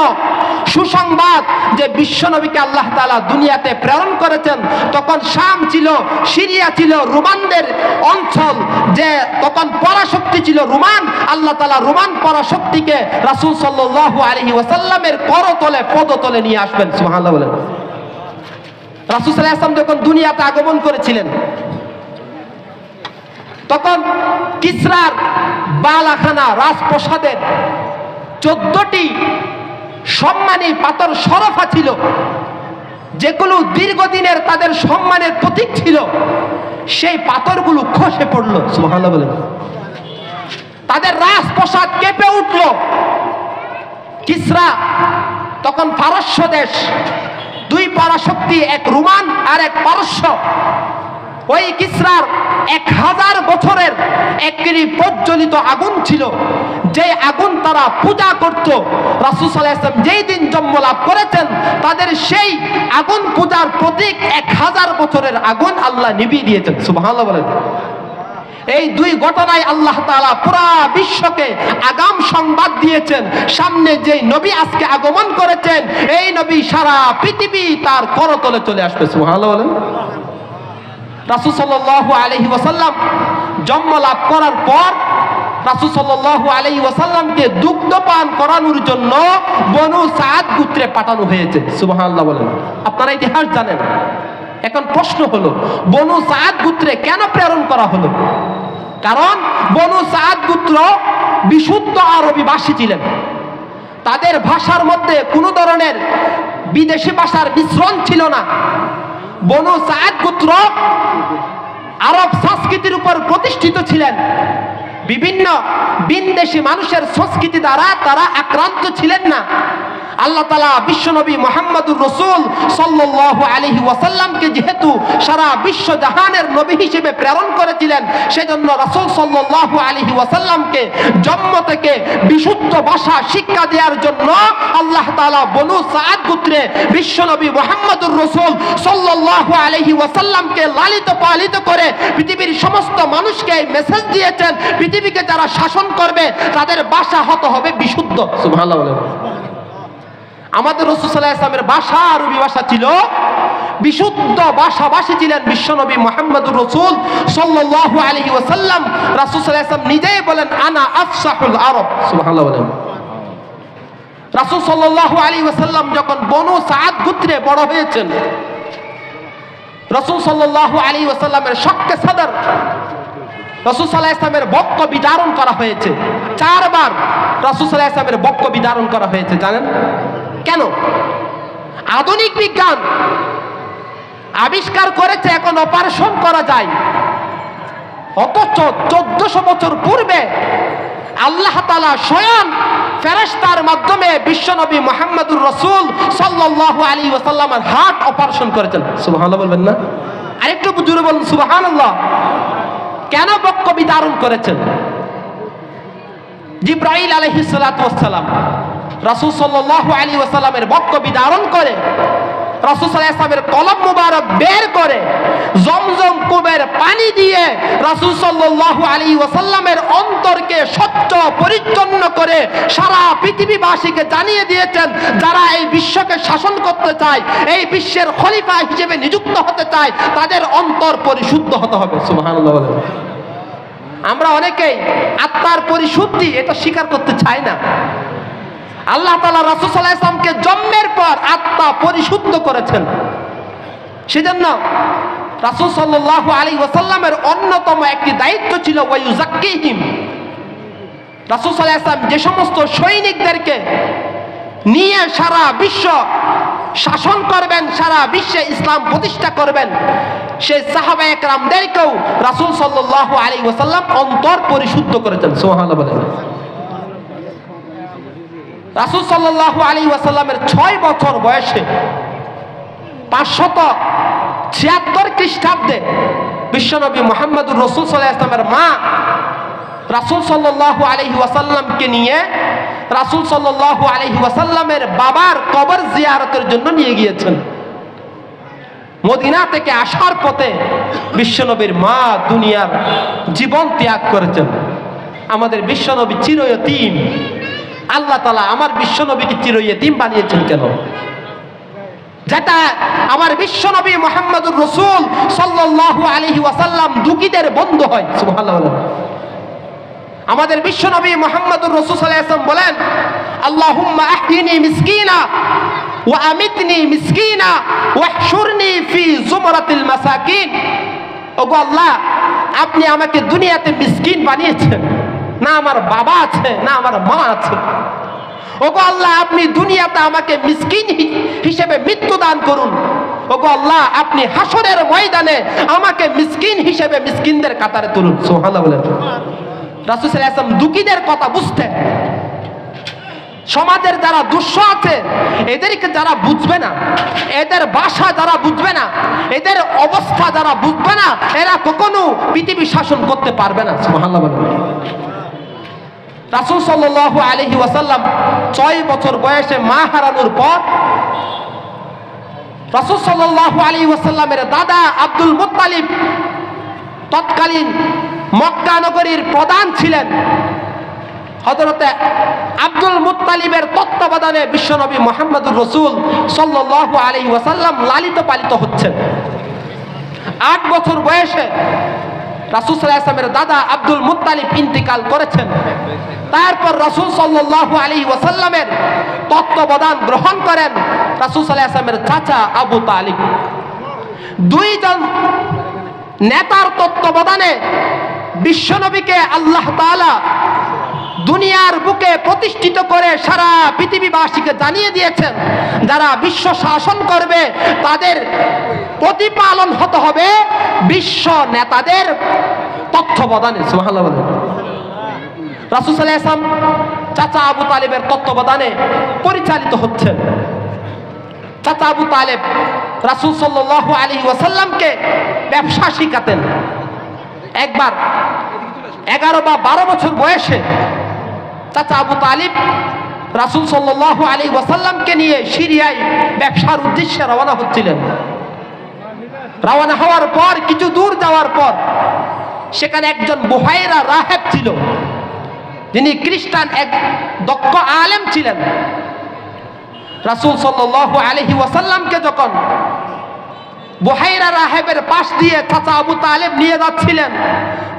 [SPEAKER 1] সুসংবাদ যে বিশ্বনবীকে আল্লাহ তাআলা দুনিয়াতে প্রেরণ করেছেন। তখন শাম ছিল, সিরিয়া ছিল রোমানদের অঞ্চল, যে তখন পরাশক্তি ছিল রোমান। আল্লাহ তাআলা রোমান পরাশক্তিকে রাসূল সাল্লাল্লাহু আলাইহি ওয়াসাল্লামের করতলে পদতলে নিয়ে আসবেন। সুবহানাল্লাহ বলেন। রাসূল সাল্লাল্লাহু আলাইহি ওয়াসাল্লাম যখন দুনিয়াতে আগমন করেছিলেন, তখন কিসরার বালাখানা রাজপ্রাসাদের 14টি সম্মানী পাথর সরফা ছিল, যেগুলো দীর্ঘদিনের তাদের সম্মানের প্রতীক ছিল। সেই পাথরগুলো খসে পড়ল। সুবহানাল্লাহ বলেন। তাদের রাজপ্রাসাদ কেঁপে উঠল। কিসরা তখন পারস্য দেশ, 2 পরাশক্তি, এক রোমান আর এক পারস্য। ওই কিসরার 1000 বছরের একটি প্রজ্বলিত আগুন ছিল, যে আগুন তারা পূজা করত। রাসূল সাল্লাল্লাহু আলাইহি ওয়াসাল্লাম যেই দিন জন্ম লাভ করেছেন, তাদের সেই আগুন পূজার প্রতীক 1000 বছরের আগুন আল্লাহ নিভিয়ে দিয়েছেন। সুবহানাল্লাহ বলেন। এই 2 ঘটনায় আল্লাহ তাআলা পুরা বিশ্বকে আগাম সংবাদ দিয়েছেন, সামনে যেই নবী আজকে আগমন করেছেন, এই নবী সারা পৃথিবী তার করতলে চলে আসবে। সুবহানাল্লাহ বলেন। রাসূল সাল্লাল্লাহু আলাইহি ওয়াসাল্লাম জন্ম লাভ করার পর রাসূল সাল্লাল্লাহু আলাইহি ওয়াসাল্লামকে দুগ্ধ পান করানোর জন্য বনু সাদ গোত্রে পাঠানো হয়েছে। সুবহানাল্লাহ বলেন। আপনারা ইতিহাস জানেন। এখন প্রশ্ন হলো, বনু সাদ গোত্রে কেন প্রেরণ করা হলো? কারণ বনু সাদ গোত্র বিশুদ্ধ আরবি ভাষী ছিলেন। তাদের ভাষার মধ্যে কোনো ধরনের বিদেশি ভাষার মিশ্রণ ছিল না। বনু সাদ গোত্র আরব সংস্কৃতির উপর প্রতিষ্ঠিত ছিলেন। বিভিন্ন বিদেশি মানুষের সংস্কৃতি দ্বারা তারা আক্রান্ত ছিলেন না। আল্লাহ তাআলা বিশ্বনবী মুহাম্মদুর রাসূল সাল্লাল্লাহু আলাইহি ওয়াসাল্লামকে যেহেতু সারা বিশ্ব জাহানের নবী হিসেবে প্রেরণ করেছিলেন, সেজন্য রাসূল সাল্লাল্লাহু আলাইহি ওয়াসাল্লামকে জন্ম থেকে বিশুদ্ধ ভাষা শিক্ষা দেওয়ার জন্য আল্লাহ তাআলা বনু সাদ গোত্রে বিশ্বনবী মুহাম্মদুর রাসূল সাল্লাল্লাহু আলাইহি ওয়াসাল্লামকে লালিত পালিত করে পৃথিবীর সমস্ত মানুষকে এই মেসেজ দিয়েছেন, পৃথিবীকে যারা শাসন করবে তাদের ভাষা হতে হবে বিশুদ্ধ। সুবহানাল্লাহ বলেন। আমাদের রাসূল সাল্লাল্লাহু আলাইহি ওয়াসাল্লামের ভাষা আরবি ভাষা ছিল, বিশুদ্ধ ভাষাভাষী ছিলেন বিশ্বনবী মুহাম্মদুর রাসূল সাল্লাল্লাহু আলাইহি ওয়াসাল্লাম। রাসূল সাল্লাল্লাহু আলাইহি ওয়াসাল্লাম নিজেই বলেন, আনা আফসাহুল আরব। সুবহানাল্লাহ বলেন। রাসূল সাল্লাল্লাহু আলাইহি ওয়াসাল্লাম যখন বনু সাদ গোত্রে বড় হয়েছেন, রাসূল সাল্লাল্লাহু আলাইহি ওয়াসাল্লামের শক্কে সদর রাসূল সাল্লাল্লাহু আলাইহি ওয়াসাল্লামের বক্ষ বিদারণ করা হয়েছে। 4 বার রাসূল সাল্লাল্লাহু আলাইহি ওয়াসাল্লামের বক্ষ বিদারণ করা হয়েছে। জানেন কেন? আধুনিক বিজ্ঞান আবিষ্কার করেছে এখন অপারেশন করা যায়, অথচ 1400 বছর পূর্বে আল্লাহ তাআলা স্বয়ং ফেরেশতার মাধ্যমে বিশ্বনবী মুহাম্মদুর রাসূল সাল্লাল্লাহু আলাইহি ওয়াসাল্লামের হার্ট অপারেশন করেছেন। সুবহানাল্লাহ বলবেন না? আরেকটু জোরে বলুন সুবহানাল্লাহ। কেন বক্ষ বিদারণ করেছেন? জিবরাইল আলাইহিস সালাতু ওয়াস সালাম রাসূল সাল্লাল্লাহু আলাইহি ওয়াসাল্লামের বক্ষ বিদারণ করে, রাসূল সাল্লাল্লাহু আলাইহি ওয়াসাল্লামের কলম মুবারক বের করে জমজম কূপের পানি দিয়ে রাসূল সাল্লাল্লাহু আলাইহি ওয়াসাল্লামের অন্তরকে স্বচ্ছ পরিচ্ছন্ন করে সারা পৃথিবীবাসীকে জানিয়ে দিয়েছেন, যারা এই বিশ্বকে শাসন করতে চায়, এই বিশ্বের খলিফা হিসেবে নিযুক্ত হতে চায়, তাদের অন্তর পরিশুদ্ধ হতে হবে। সুবহানাল্লাহ। আমরা অনেকেই আত্মার পরিশুদ্ধি এটা স্বীকার করতে চাই না। আল্লাহ তাআলা রাসূল সাল্লাল্লাহু আলাইহি ওয়াসাল্লামকে জন্মের পর আত্মা পরিশুদ্ধ করেছেন। সেজন্য রাসূল সাল্লাল্লাহু আলাইহি ওয়াসাল্লামের অন্যতম একটি দায়িত্ব ছিল ওয়ায়ুযাক্কিহিম। রাসূল সাল্লাল্লাহু আলাইহি ওয়াসাল্লাম যে সমস্ত সৈনিকদেরকে নিয়ে সারা বিশ্ব শাসন করবেন, সারা বিশ্বে ইসলাম প্রতিষ্ঠা করবেন, সেই সাহাবায়ে কেরামদেরকেও রাসূল সাল্লাল্লাহু আলাইহি ওয়াসাল্লাম অন্তর পরিশুদ্ধ করেছেন। সুবহানাল্লাহ বলেন। রাসূল সাল্লাল্লাহু আলাইহি ওয়াসাল্লামের 6 বছর বয়সে 576 খ্রিস্টাব্দে বিশ্বনবী মুহাম্মদুর রাসূল সাল্লাল্লাহু আলাইহি ওয়াসাল্লামের মা রাসূল সাল্লাল্লাহু আলাইহি ওয়াসাল্লামকে নিয়ে রাসূল সাল্লাল্লাহু আলাইহি ওয়াসাল্লামের বাবার কবর জিয়ারতের জন্য নিয়ে গিয়েছেন। মদিনা থেকে আসার পথে বিশ্বনবীর মা দুনিয়ার জীবন ত্যাগ করেছেন। আমাদের বিশ্বনবী চিরয়তীম। আল্লাহ তাআলা আমার বিশ্বনবীকে চিরয়তীম বানিয়েছেন কেন? যেটা আমার বিশ্বনবী মুহাম্মদুর রাসূল সাল্লাল্লাহু আলাইহি ওয়াসাল্লাম দুঃখীদের বন্ধু হয়। সুবহানাল্লাহ। আমাদের বিশ্বনবী মুহাম্মদুর রাসূল সাল্লাল্লাহু আলাইহি ওয়াসাল্লাম বলেন, আল্লাহুম্মা আহইনি মিসকিনা ওয়া আমিতনি মিসকিনা ওয়াহশুরনি ফি যুমরাতিল মাসাকিন। ওগো আল্লাহ, আপনি আমাকে দুনিয়াতে মিসকিন বানিয়েছেন, না আমার বাবা আছে না আমার মা আছে। ওগো আল্লাহ, আপনি দুনিয়াতে আমাকে মিসকিন হিসেবে মৃত্যু দান করুন। ওগো আল্লাহ, আপনি হাসরের ময়দানে আমাকে মিসকিন হিসেবে মিসকিনদের কাতারে তুলুন। সুবহানাল্লাহ বলেন। রাসূল সাল্লাল্লাহু আলাইহি ওয়াসাল্লাম দুঃখীদের কথা বুঝতেন। সমাজের যারা দুঃস্থ আছে এদেরকে যারা বুঝবে না, এদের ভাষা যারা বুঝবে না, এদের অবস্থা যারা বুঝবে না, এরা কখনো পৃথিবী শাসন করতে পারবে না। সুবহানাল্লাহ বলেন। রাসূল সাল্লাল্লাহু আলাইহি ওয়াসাল্লাম 6 বছর বয়সে মা হারানোর পর রাসূল সাল্লাল্লাহু আলাইহি ওয়াসাল্লামের দাদা আব্দুল মুত্তালিব তৎকালীন মক্কা নগরীর প্রধান ছিলেন। হযরতে আব্দুল মুত্তালিবের তত্ত্বাবধানে বিশ্বনবী মুহাম্মদুর রাসূল সাল্লাল্লাহু আলাইহি ওয়াসাল্লাম লালিত পালিত হচ্ছেন। 8 বছর বয়সে রাসূল সাল্লাল্লাহু আলাইহি ওয়াসাল্লামের দাদা আব্দুল মুত্তালিব ইন্তিকাল করেছেন। তারপর রাসূল সাল্লাল্লাহু আলাইহি ওয়াসাল্লামের তত্ত্বাবধান গ্রহণ করেন রাসূল সাল্লাল্লাহু আলাইহি ওয়াসাল্লামের চাচা আবু তালিব। দুইজন নেতার তত্ত্বাবধানে বিশ্বনবীকে আল্লাহ তাআলা দুনিয়ার বুকে প্রতিষ্ঠিত করে সারা পৃথিবীবাসীকে জানিয়ে দিয়েছেন, যারা বিশ্ব শাসন করবে তাদের প্রতিপালন হতে হবে বিশ্ব নেতাদের তত্ত্বাবধানে। সুবহানাল্লাহ। রাসূল সাল্লাল্লাহু আলাইহি ওয়াসাল্লাম চাচা আবু তালিবের তত্ত্বাবধানে পরিচালিত হচ্ছেন। চাচা আবু তালেব রাসূল সাল্লাল্লাহু আলাইহি ওয়াসাল্লামকে ব্যবসা শিখাতেন। একবার 11 বা 12 বছর বয়সে চাচা আবু তালিব রাসূল সাল্লাল্লাহু আলাইহি ওয়াসাল্লামকে নিয়ে সিরিয়ায় ব্যবসার উদ্দেশ্যে রওনা হচ্ছিলেন। রওনা হওয়ার পর কিছু দূর যাওয়ার পর সেখানে একজন বুহাইরা রাহেব ছিল, যিনি খ্রিস্টান এক দক্ষ আলেম ছিলেন। রাসূল সাল্লাল্লাহু আলাইহি ওয়াসাল্লামকে যখন বুহাইরা রাহেবের পাশ দিয়ে চাচা আবু তালেব নিয়ে যাচ্ছিলেন,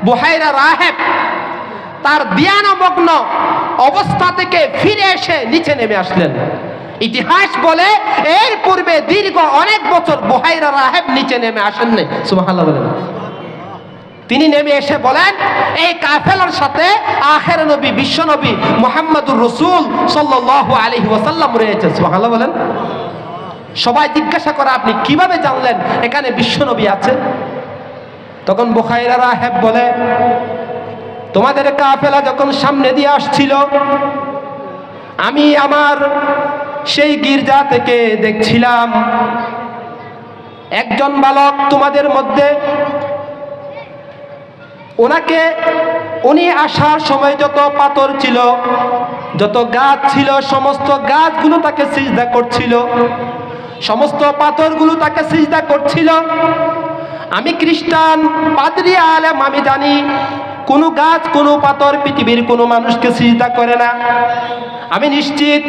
[SPEAKER 1] বুহাইরা রাহেব তার ধ্যানমগ্ন অবস্থা থেকে ফিরে এসে নিচে নেমে আসলেন। ইতিহাস বলে এর পূর্বে দীর্ঘ অনেক বছর বুহাইরা রাহেব নিচে নেমে আসেননি। সুবহানাল্লাহ বলেন। তিনি নেমে এসে বলেন, এই কাফেলার সাথে আখের নবী বিশ্বনবী মুহাম্মদুর রাসূল সাল্লাল্লাহু আলাইহি ওয়াসাল্লাম রয়েছে। সুবহানাল্লাহ বলেন। সবাই জিজ্ঞাসা করে, আপনি কিভাবে জানলেন এখানে বিশ্বনবী আছে? তখন বুখাইরা রাহেব বলে, তোমাদের কাফেলা যখন সামনে দিয়ে আসছিল, আমি আমার সেই গির্জা থেকে দেখছিলাম একজন বালক তোমাদের মধ্যে, উনি আসার সময় যত পাথর ছিল, যত গাছ ছিল, সমস্ত গাছগুলো তাকে সিজদা করছিল, সমস্ত পাথরগুলো তাকে সিজদা করছিল। আমি খ্রিস্টান পাদ্রী আলেম, আমি জানি কোনো গাছ কোনো পাথর পৃথিবীর কোনো মানুষকে সিজদা করে না। আমি নিশ্চিত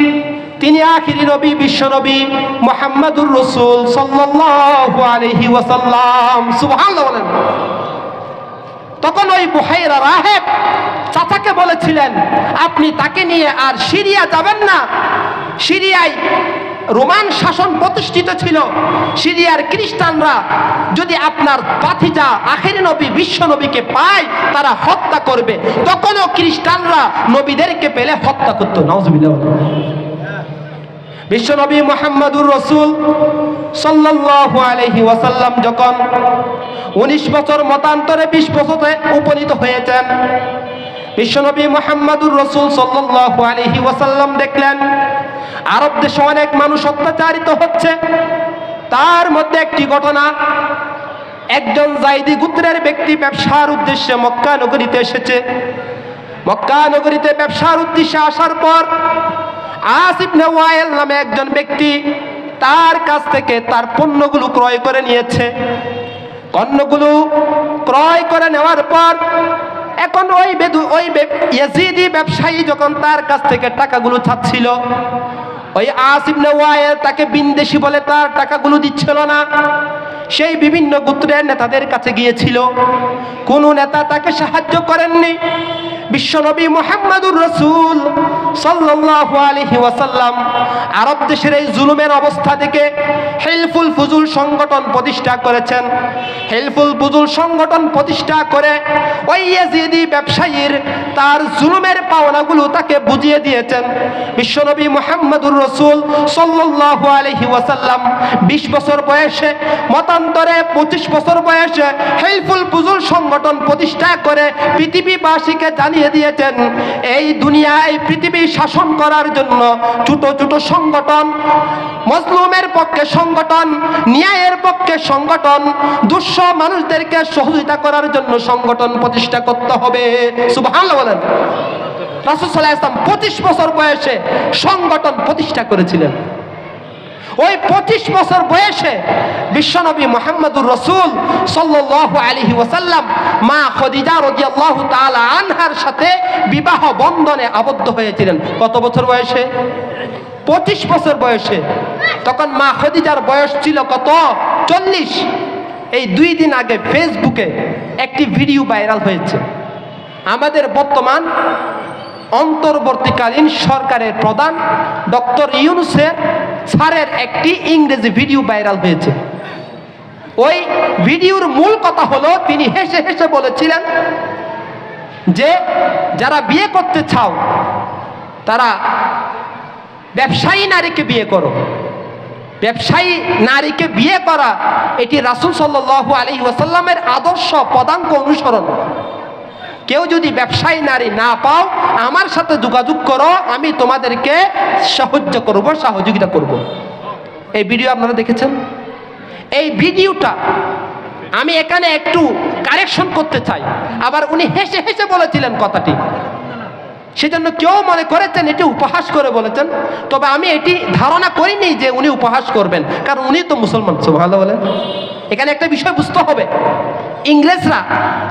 [SPEAKER 1] তিনি আখিরি নবী, বিশ্ব নবী মুহাম্মাদুর রাসূল সাল্লাল্লাহু আলাইহি ওয়াসাল্লাম। সুবহানাল্লাহ বলেন। তখন ওই বুহাইরা রাহেব চাচাকে বলেছিলেন, আপনি তাকে নিয়ে আর সিরিয়া যাবেন না। সিরিয়ায় রোমান শাসন প্রতিষ্ঠিত ছিল। সিরিয়ার খ্রিস্টানরা যদি আপনার ভাতিজা আখিরি নবী বিশ্ব নবীকে পায়, তারা হত্যা করবে। তখনও খ্রিস্টানরা নবীদেরকে পেলে হত্যা করতো। নাউজুবিল্লাহ। বিশ্বনবী মুহাম্মদুর রাসূল সাল্লাল্লাহু আলাইহি ওয়াসাল্লাম যখন 19 বছর মতান্তরে 20 বছরে উপনীত হয়েছেন, বিশ্বনবী মুহাম্মদুর রাসূল সাল্লাল্লাহু আলাইহি ওয়াসাল্লাম দেখলেন আরব দেশে অনেক মানুষ অত্যাচারিত হচ্ছে। তার মধ্যে একটি ঘটনা, একজন জাইদি গোত্রের ব্যক্তি ব্যবসার উদ্দেশ্যে মক্কা নগরীতে এসেছে। মক্কা নগরীতে ব্যবসার উদ্দেশ্যে আসার পর আস ইবনে ওয়াইল নামে একজন ব্যক্তি তার কাছ থেকে তার পণ্যগুলো ক্রয় করে নিয়েছে। পণ্যগুলো ক্রয় করে নেওয়ার পর এখন ওই ইয়াজিদি ব্যবসায়ী যখন তার কাছ থেকে টাকাগুলো চাচ্ছিল, ওই আস ইবনে ওয়াইল তাকে বিনদেশি বলে তার টাকাগুলো দিচ্ছিল না। সেই বিভিন্ন গোত্রের নেতাদের কাছে গিয়েছিল, কোনো নেতা তাকে সাহায্য করেননি। বিশ্বনবী মুহাম্মদুর রাসূল সাল্লাল্লাহু আলাইহি ওয়াসাল্লাম আরব দেশের এই জুলুমের অবস্থা দেখে হিলফুল ফুজুল সংগঠন প্রতিষ্ঠা করেছেন। হিলফুল ফুজুল সংগঠন প্রতিষ্ঠা করে ওই ইয়াজিদি ব্যবসায়ীর তার জুলুমের পাওনাগুলো তাকে বুঝিয়ে দিয়েছেন। বিশ্বনবী মুহাম্মদুর রাসূল সাল্লাল্লাহু আলাইহি ওয়াসাল্লাম 20 বছর বয়সে, মতান্তরে 25 বছর বয়সে হিলফুল ফুজুল সংগঠন প্রতিষ্ঠা করে পৃথিবীবাসীকে জানিয়ে দিয়েছেন এই দুনিয়া, এই পৃথিবী শাসন করার জন্য ছোট ছোট সংগঠন, মজলুমের পক্ষে সংগঠন, ন্যায়ের পক্ষে সংগঠন, দুঃস্থ মানুষদেরকে সহযোগিতা করার জন্য সংগঠন প্রতিষ্ঠা করতে হবে। সুবহানাল্লাহ বলেন। রাসূল সাল্লাল্লাহু আলাইহি ওয়াসাল্লাম 25 বছর বয়সে সংগঠন প্রতিষ্ঠা করেছিলেন। ওই 25 বছর বয়সে বিশ্বনবী মুহাম্মদুর রাসূল সাল্লাল্লাহু আলাইহি ওয়াসাল্লাম মা খাদিজা রাদিয়াল্লাহু তাআলা আনহার সাথে বিবাহ বন্ধনে আবদ্ধ হয়েছিলেন। কত বছর বয়সে? 25 বছর বয়সে। তখন মা খাদিজার বয়স ছিল কত? 40। এই 2 দিন আগে ফেসবুকে একটি ভিডিও ভাইরাল হয়েছে। আমাদের বর্তমান অন্তর্বর্তীকালীন সরকারের প্রধান ডক্টর ইউনূসের স্যারের একটি ইংরেজি ভিডিও ভাইরাল হয়েছে। ওই ভিডিওর মূল কথা হলো, তিনি হেসে হেসে বলেছিলেন যে যারা বিয়ে করতে চাও তারা ব্যবসায়ী নারীকে বিয়ে করো। ব্যবসায়ী নারীকে বিয়ে করা এটি রাসূল সাল্লাল্লাহু আলাইহি ওয়াসাল্লামের আদর্শ পদাঙ্ক অনুসরণ। কেউ যদি ব্যবসায়ী নারী না পাও, আমার সাথে যোগাযোগ করো, আমি তোমাদেরকে সাহায্য করব, সহযোগিতা করব। এই ভিডিও আপনারা দেখেছেন? এই ভিডিওটা আমি এখানে একটু কারেকশন করতে চাই। আবার উনি হেসে হেসে বলেছিলেন কথাটি, সেজন্য কেউ মনে করেছেন এটি উপহাস করে বলেছেন। তবে আমি এটি ধারণা করিনি যে উনি উপহাস করবেন, কারণ উনি তো মুসলমান। সুবহানাল্লাহ বলেন। এখানে একটা বিষয় বুঝতে হবে, ইংরেজরা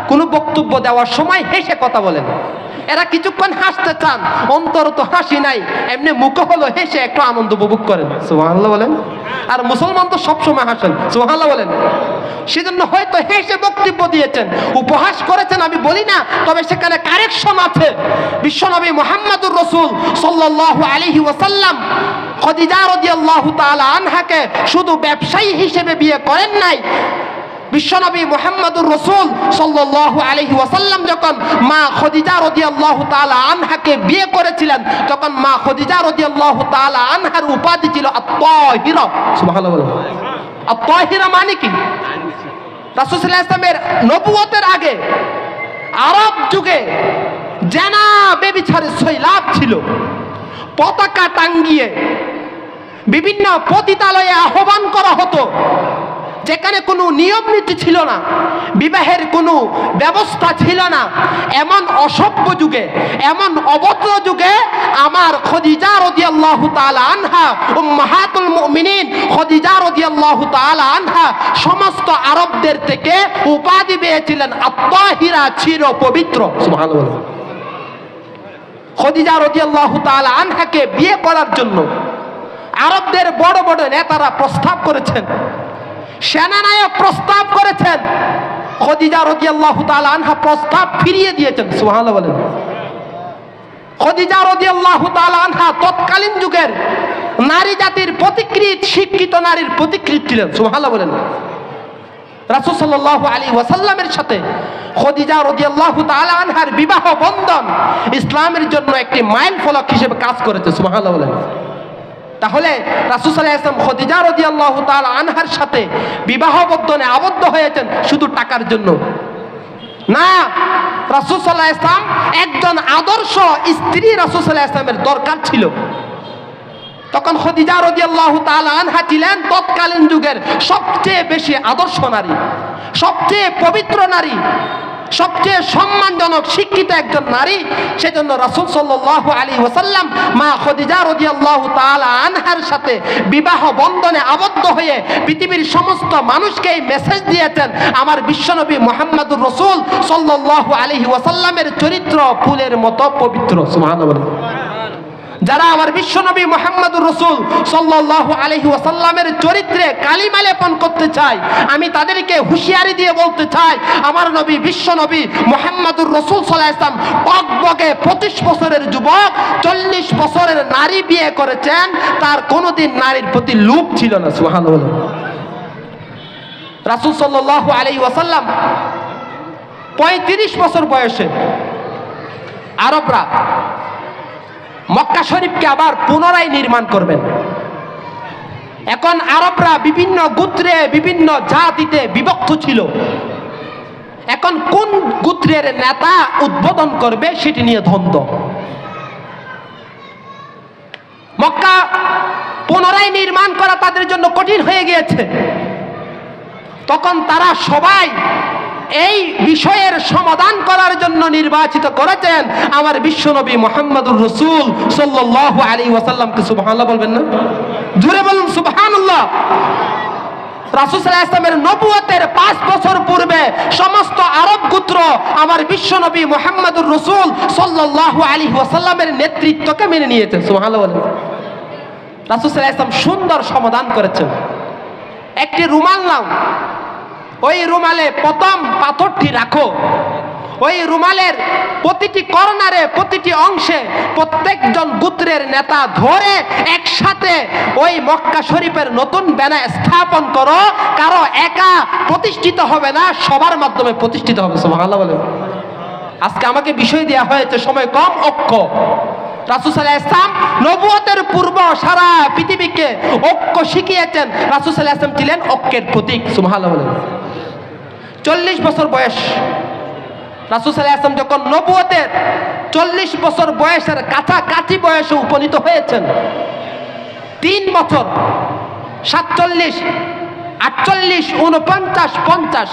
[SPEAKER 1] কোনো বক্তব্য দেওয়ার সময় হেসে কথা বলেন। এরা কিছুক্ষণ হাসতে চান, অন্তর তো হাসি নাই, এমনি মুখ হলো হেসে একটু আনন্দ উপভোগ করেন। সুবহানাল্লাহ বলেন। আর মুসলমান তো সবসময় হাসেন। সুবহানাল্লাহ বলেন। সেজন্য হয়তো হেসে বক্তব্য দিয়েছেন, উপহাস করেছেন আমি বলি না, তবে সেখানে কারেকশন আছে। বিশ্বনবী মুহাম্মদুর রাসূল সাল্লাল্লাহু আলাইহি ওয়াসাল্লাম খাদিজা রাদিয়াল্লাহু তাআলা আনহাকে শুধু ব্যবসায়ী হিসেবে বিয়ে করেন নাই। বিশ্বনবী মুহাম্মদুর রাসূল সাল্লাল্লাহু আলাইহি ওয়াসাল্লাম যখন মা খাদিজা রাদিয়াল্লাহু তাআলা আনহাকে বিয়ে করেছিলেন, তখন মা খাদিজা রাদিয়াল্লাহু তাআলা আনহার উপাধি ছিল আত-তাহিরা। সুবহানাল্লাহ বলেন। আত-তাহিরা মানে কি? রাসূল সাল্লাল্লাহু আলাইহি ওয়াসাল্লামের নবুয়তের আগে আরব যুগে জেনা বেবিচারের সৈলাভ ছিল। পতাকা টাঙ্গিয়ে বিভিন্ন পতিতালয়ে আহ্বান করা হতো, যেখানে কোনো নিয়ম নীতি ছিল না, বিবাহের কোনো ব্যবস্থা ছিল না। এমন অসভ্য যুগে, এমন অভদ্র যুগে আমার খদিজা রাদিয়াল্লাহু তাআলা আনহা, উম্মাহাতুল মুমিনিন খদিজা রাদিয়াল্লাহু তাআলা আনহা সমস্ত আরবদের থেকে উপাধি পেয়েছিলেন আত-তাহিরা, চির পবিত্র। সুবহানাল্লাহ। খদিজা রাদিয়াল্লাহু তাআলা আনহাকে বিয়ে করার জন্য আরবদের বড় বড় নেতারা প্রস্তাব করেছেন, সেনানায়ক প্রস্তাব করেছেন। খদিজা রাদিয়াল্লাহু তাআলা আনহা প্রস্তাব ফিরিয়ে দিয়েছেন। সুবহানাল্লাহ বলেন। খদিজা রাদিয়াল্লাহু তাআলা আনহা তৎকালীন যুগের নারী জাতির প্রতিকৃত, শিক্ষিত নারীর প্রতিকৃত ছিলেন। সুবহানাল্লাহ বলেন। রাসূল সাল্লাল্লাহু আলাইহি ওয়াসাল্লামের সাথে খদিজা রাদিয়াল্লাহু তাআলা আনহার বিবাহ বন্ধন ইসলামের জন্য একটি মাইল ফলক হিসেবে কাজ করেছে। সুবহানাল্লাহ বলেন। তাহলে রাসূল সাল্লাল্লাহু আলাইহি ওয়াসাল্লাম খদিজা রাদিয়াল্লাহু তাআলা আনহার সাথে বিবাহ বন্ধনে আবদ্ধ হয়েছেন শুধু টাকার জন্য না। রাসূল সাল্লাল্লাহু আলাইহি ওয়াসাল্লাম একজন আদর্শ স্ত্রী রাসূল সাল্লাল্লাহু আলাইহি ওয়াসাল্লামের দরকার ছিল। তখন খদিজা রাদিয়াল্লাহু তাআলা আনহা ছিলেন তৎকালীন যুগের সবচেয়ে বেশি আদর্শ নারী, সবচেয়ে পবিত্র নারী, সবচেয়ে সম্মানজনক শিক্ষিত একজন নারী। সেজন্য রাসূল সাল্লাল্লাহু আলাইহি ওয়াসাল্লাম মা খদিজা রাদিয়াল্লাহু তাআলা আনহার সাথে বিবাহ বন্ধনে আবদ্ধ হয়ে পৃথিবীর সমস্ত মানুষকে এই মেসেজ দিয়েছেন, আমার বিশ্বনবী মুহাম্মদুর রাসূল সাল্লাল্লাহু আলাইহি ওয়াসাল্লামের চরিত্র ফুলের মতো পবিত্র। সুবহানাল্লাহ। যারা আমার বিশ্বনবী মুহাম্মদুর রাসূল সাল্লাল্লাহু আলাইহি ওয়াসাল্লামের চরিত্রে কালিমা লেপন করতে চায়, আমি তাদেরকে হুঁশিয়ারি দিয়ে বলতে চাই, আমার নবী বিশ্বনবী মুহাম্মদুর রাসূল সাল্লাল্লাহু আলাইহি ওয়াসাল্লাম টকবকে 25 বছরের যুবক 40 বছরের নারী বিয়ে করেছেন, তার কোনোদিন নারীর প্রতি লোভ ছিল না। সুবহানাল্লাহ। রাসূল সাল্লাল্লাহু আলাইহি ওয়াসাল্লাম 35 বছর বয়সে আরবরা মক্কা শরীফকে আবার পুনরায় নির্মাণ করবেন। এখন আরবরা বিভিন্ন গোত্রে, বিভিন্ন জাতিতে বিভক্ত ছিল। এখন কোন গোত্রের নেতা উদ্বোধন করবে সেটি নিয়ে দ্বন্দ্ব। মক্কা পুনরায় নির্মাণ করা তাদের জন্য কঠিন হয়ে গিয়েছে। তখন তারা সবাই এই বিষয়ের সমাধান করার জন্য নির্বাচিত করেছেন আমার বিশ্বনবী মুহাম্মদুর রাসূল সাল্লাল্লাহু আলাইহি ওয়াসাল্লামকে। সুবহানাল্লাহ বলবেন না? জোরে বলুন সুবহানাল্লাহ। রাসূল সাল্লাল্লাহু আলাইহি ওয়াসাল্লামের নবুয়তের 5 বছর পূর্বে সমস্ত আরব গোত্র আমার বিশ্বনবী মুহাম্মদুর রাসূল সাল্লাল্লাহু আলাইহি ওয়াসাল্লামের নেতৃত্বকে মেনে নিয়েছে। সুবহানাল্লাহ বলেন। রাসূল সাল্লাল্লাহু আলাইহি ওয়াসাল্লাম সুন্দর সমাধান করেছেন। একটি রুমাল নাও, ওই রুমালে প্রথম পাথরটি রাখো, ওই রুমালের প্রতিটি কর্নারে, প্রতিটি অংশে প্রত্যেকজন গোত্রের নেতা ধরে একসাথে ওই মক্কা শরীফের নতুন ব্যানা স্থাপন করো। কারো একা প্রতিষ্ঠিত হবে না, সবার মাধ্যমে প্রতিষ্ঠিত হবে। সুবহানাল্লাহ বলেন। আজকে আমাকে বিষয় দেওয়া হয়েছে, সময় কম, অক্ষ। রাসূল সাল্লাল্লাহু আলাইহি ওয়াসাল্লাম নবুয়তের পূর্ব সারা পৃথিবীকে ঐক্য শিখিয়েছেন। রাসূল সাল্লাল্লাহু আলাইহি ওয়াসাল্লাম ছিলেন ঐক্যের প্রতীক। সুবহানাল্লাহ বলেন। 40 বছর বয়স রাসূল সাল্লাল্লাহু আলাইহি ওয়াসাল্লাম যখন নবুয়তের 40 বছর বয়সের কাছাকাছি বয়সে উপনীত হয়েছেন, 3 বছর 47, 48, 49, 50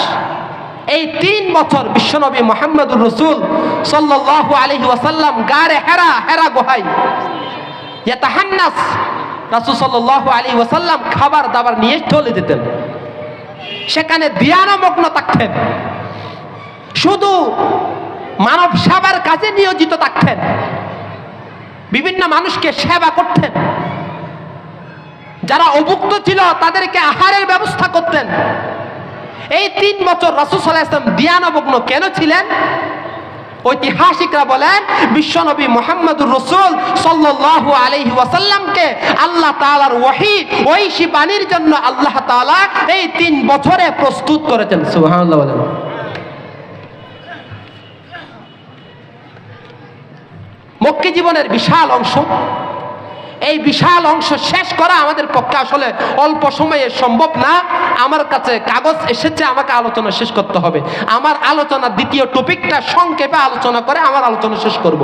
[SPEAKER 1] এই 3 বছর বিশ্বনবী মুহাম্মদুর রাসূল সাল্লাল্লাহু আলাইহি ওয়াসাল্লাম গারে হেরা গুহায় ইয়াতাহান্নাস, রাসূল সাল্লাল্লাহু আলাইহি ওয়াসাল্লাম খাবার দাবার নিয়ে চলে যেতেন। সেখানে ধ্যানমগ্ন থাকতেন, শুধু মানব সেবার কাজে নিয়োজিত থাকতেন, বিভিন্ন মানুষকে সেবা করতেন, যারা অভুক্ত ছিল তাদেরকে আহারের ব্যবস্থা করতেন। এই 3 বছর রাসূল সাল্লাল্লাহু আলাইহি ওয়াসাল্লাম ধ্যানমগ্ন কেন ছিলেন? ঐতিহাসিকরা বলেন বিশ্বনবী মুহাম্মদুর রাসূল সাল্লাল্লাহু আলাইহি ওয়াসাল্লামকে আল্লাহ তাআলার ওহী, ঐশী বাণীর জন্য আল্লাহ তাআলা এই 3 বছরে প্রস্তুত করেছেন। সুবহানাল্লাহ বলেন। মক্কি জীবনের বিশাল অংশ এই বিশাল অংশ শেষ করা আমাদের পক্ষে আসলে অল্প সময়ে সম্ভব না। আমার কাছে কাগজ এসেছে, আমাকে আলোচনা শেষ করতে হবে। আমার আলোচনা দ্বিতীয় টপিকটা সংক্ষেপে আলোচনা করে আমার আলোচনা শেষ করব।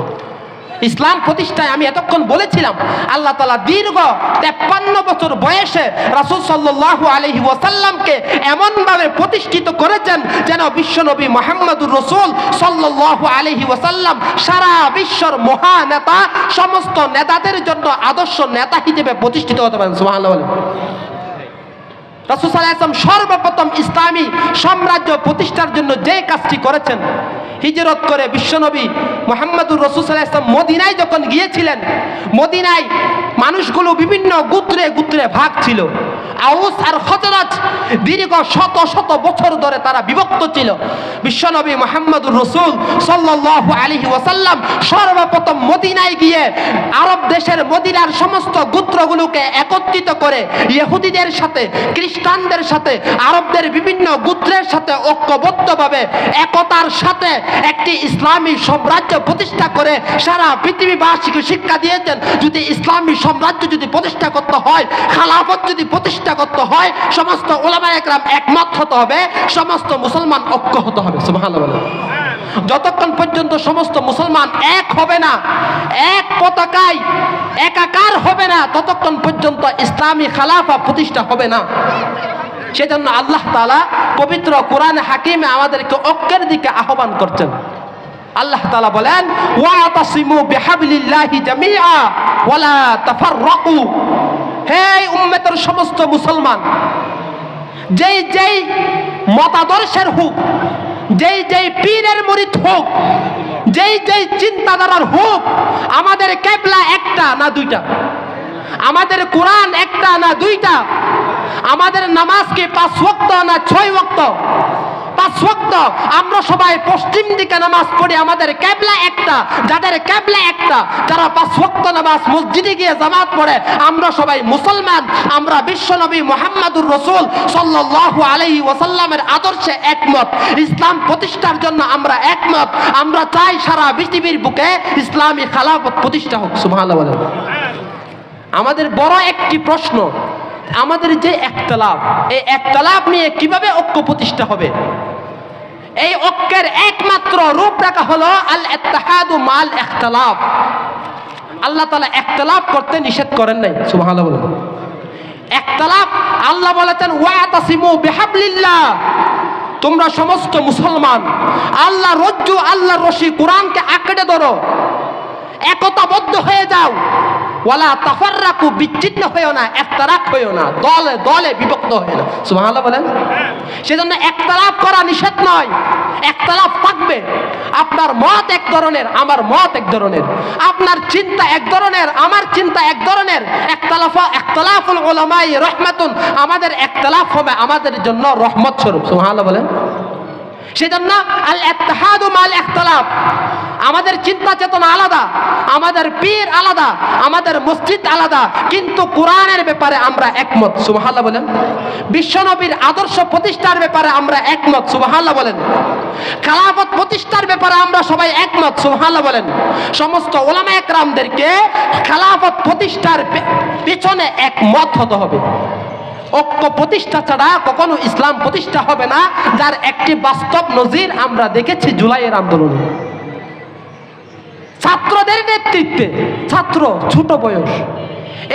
[SPEAKER 1] ইসলাম প্রতিষ্ঠায় আমি এতক্ষণ বলেছিলাম আল্লাহ তাআলা দীর্ঘ 53 বছর বয়সে রাসূল সাল্লাল্লাহু আলাইহি ওয়াসাল্লামকে এমনভাবে প্রতিষ্ঠিত করেছেন যেন বিশ্বনবী মুহাম্মদুর রাসূল সাল্লাল্লাহু আলাইহি ওয়াসাল্লাম সারা বিশ্বর মহানেতা, সমস্ত নেতাদের জন্য আদর্শ নেতা হিসেবে প্রতিষ্ঠিত হতে পারেন। সুবহানাল্লাহ। রাসূল সাল্লাল্লাহু আলাইহি ওয়াসাল্লাম সর্বপ্রথম ইসলামী সাম্রাজ্য প্রতিষ্ঠার জন্য যে কাজটি করেছেন, হিজরত করে বিশ্বনবী মুহাম্মদুর রাসূল সাল্লাল্লাহু আলাইহি ওয়াসাল্লাম মদিনায় যখন গিয়েছিলেন, মদিনায় মানুষগুলো বিভিন্ন গোত্রে গোত্রে ভাগ ছিল। আউস আর খজরাজ দীর্ঘ শত শত বছর ধরে তারা বিভক্ত ছিল। বিশ্বনবী মুহাম্মদুর রাসূল সাল্লাল্লাহু আলাইহি ওয়াসাল্লাম সর্বপ্রথম মদিনায় গিয়ে আরব দেশের মদিনার সমস্ত গোত্রগুলোকে একত্রিত করে ইহুদিদের সাথে, খ্রিস্টানদের সাথে, আরবদের বিভিন্ন গোত্রের সাথে ঐক্যবদ্ধভাবে একতার সাথে একটি ইসলামী সাম্রাজ্য প্রতিষ্ঠা করে সারা পৃথিবীবাসীকে শিক্ষা দিয়েছেন, যদি ইসলামী সাম্রাজ্য যদি প্রতিষ্ঠা করতে হয়, খেলাফত যদি প্রতিষ্ঠা করতে হয়, সমস্ত উলামা একরাম একমত হতে হবে, সমস্ত মুসলমান ঐক্য হতে হবে। সুবহানাল্লাহ। যতক্ষণ পর্যন্ত সমস্ত মুসলমান এক হবে না, এক পতাকায় একাকার হবে না, ততক্ষণ পর্যন্ত ইসলামী খেলাফা প্রতিষ্ঠা হবে না। সেজন্য আল্লাহ তাআলা পবিত্র কোরআন হাকিমে আমাদেরকে ঐক্যের দিকে আহ্বান করছেন। আল্লাহ তাআলা বলেন, ওয়াতাসিমু বিহাবলিল্লাহি জামিআ ওয়ালা তাফাররাকু। হে উম্মতের সমস্ত মুসলমান, যেই যেই মতাদর্শের হোক, যেই যেই পীরের মুরিদ হোক, যেই যেই চিন্তাধারার হোক, আমাদের কিবলা একটা না দুইটা, আমাদের কোরআন একটা না দুইটা, আমাদের নামাজ কি 5 ওয়াক্ত না 6 ওয়াক্ত? 5 ওয়াক্ত। আমরা সবাই পশ্চিম দিকে নামাজ পড়ি, আমাদের কিবলা একটা। যাদের কিবলা একটা, যারা 5 ওয়াক্ত নামাজ মসজিদে গিয়ে জামাত পড়ে, আমরা সবাই মুসলমান। আমরা বিশ্বনবী মুহাম্মদুর রাসূল সাল্লাল্লাহু আলাইহি ওয়াসাল্লামের আদর্শে একমত, ইসলাম প্রতিষ্ঠার জন্য আমরা একমত। আমরা চাই সারা পৃথিবীর বুকে ইসলামী খেলাফত প্রতিষ্ঠা হোক। সুবহানাল্লাহ। আমাদের বড় একটি প্রশ্ন, আমাদের যে একতলাফ, এই একতলাফ নিয়ে কিভাবে ঐক্য প্রতিষ্ঠা হবে? এই ঐক্যের একমাত্র রূপরেখা হলো আল ইত্তিহাদু মাল ইখতিলাফ। আল্লাহ তাআলা একতলাফ করতে নিষেধ করেন নাই। সুবহানাল্লাহ। একতলাফ আল্লাহ বলেছেন, ওয়াতাসিমু বিহাবলিল্লাহ, তোমরা সমস্ত মুসলমান আল্লাহ রজ্জু, আল্লাহ রশি, কোরআনকে আঁকড়ে ধরো, একতাবদ্ধ হয়ে যাও। ওয়ালা তাফাররাকু, বিচ্ছিন্ন হয়েও না, ইফতারাক হয়েও না, দলে দলে বিভক্ত হয়ে না। সুবহানাল্লাহ বলেন। সেজন্য একতলাফ করা নিষেধ নয়, একতলাফ থাকবে। আপনার মত এক ধরনের, আমার মত এক ধরনের, আপনার চিন্তা এক ধরনের, আমার চিন্তা এক ধরনের। ইখতিলাফুল উলামায়ে রাহমাতুন, আমাদের একতলাফ হবে আমাদের জন্য রহমত স্বরূপ। সুবহানাল্লাহ বলেন। সেজন্য আল ইত্তিহাদু মাল ইখতিলাফ, আমাদের চিন্তা চেতনা আলাদা, আমাদের পীর আলাদা, আমাদের মসজিদ আলাদা, কিন্তু কোরআনের ব্যাপারে আমরা একমত। সুবহানাল্লাহ বলেন। বিশ্বনবীর আদর্শ প্রতিষ্ঠার ব্যাপারে আমরা একমত। সুবহানাল্লাহ বলেন। খেলাফত প্রতিষ্ঠার ব্যাপারে আমরা সবাই একমত। সুবহানাল্লাহ বলেন। সমস্ত উলামা একরামদেরকে খেলাফত প্রতিষ্ঠার পেছনে একমত হতে হবে। ঐক্য প্রতিষ্ঠা ছাড়া কখনো ইসলাম প্রতিষ্ঠা হবে না, যার একটি বাস্তব নজির আমরা দেখেছি জুলাইয়ের আন্দোলনে। ছাত্রদের নেতৃত্বে, ছাত্র ছোট বয়স,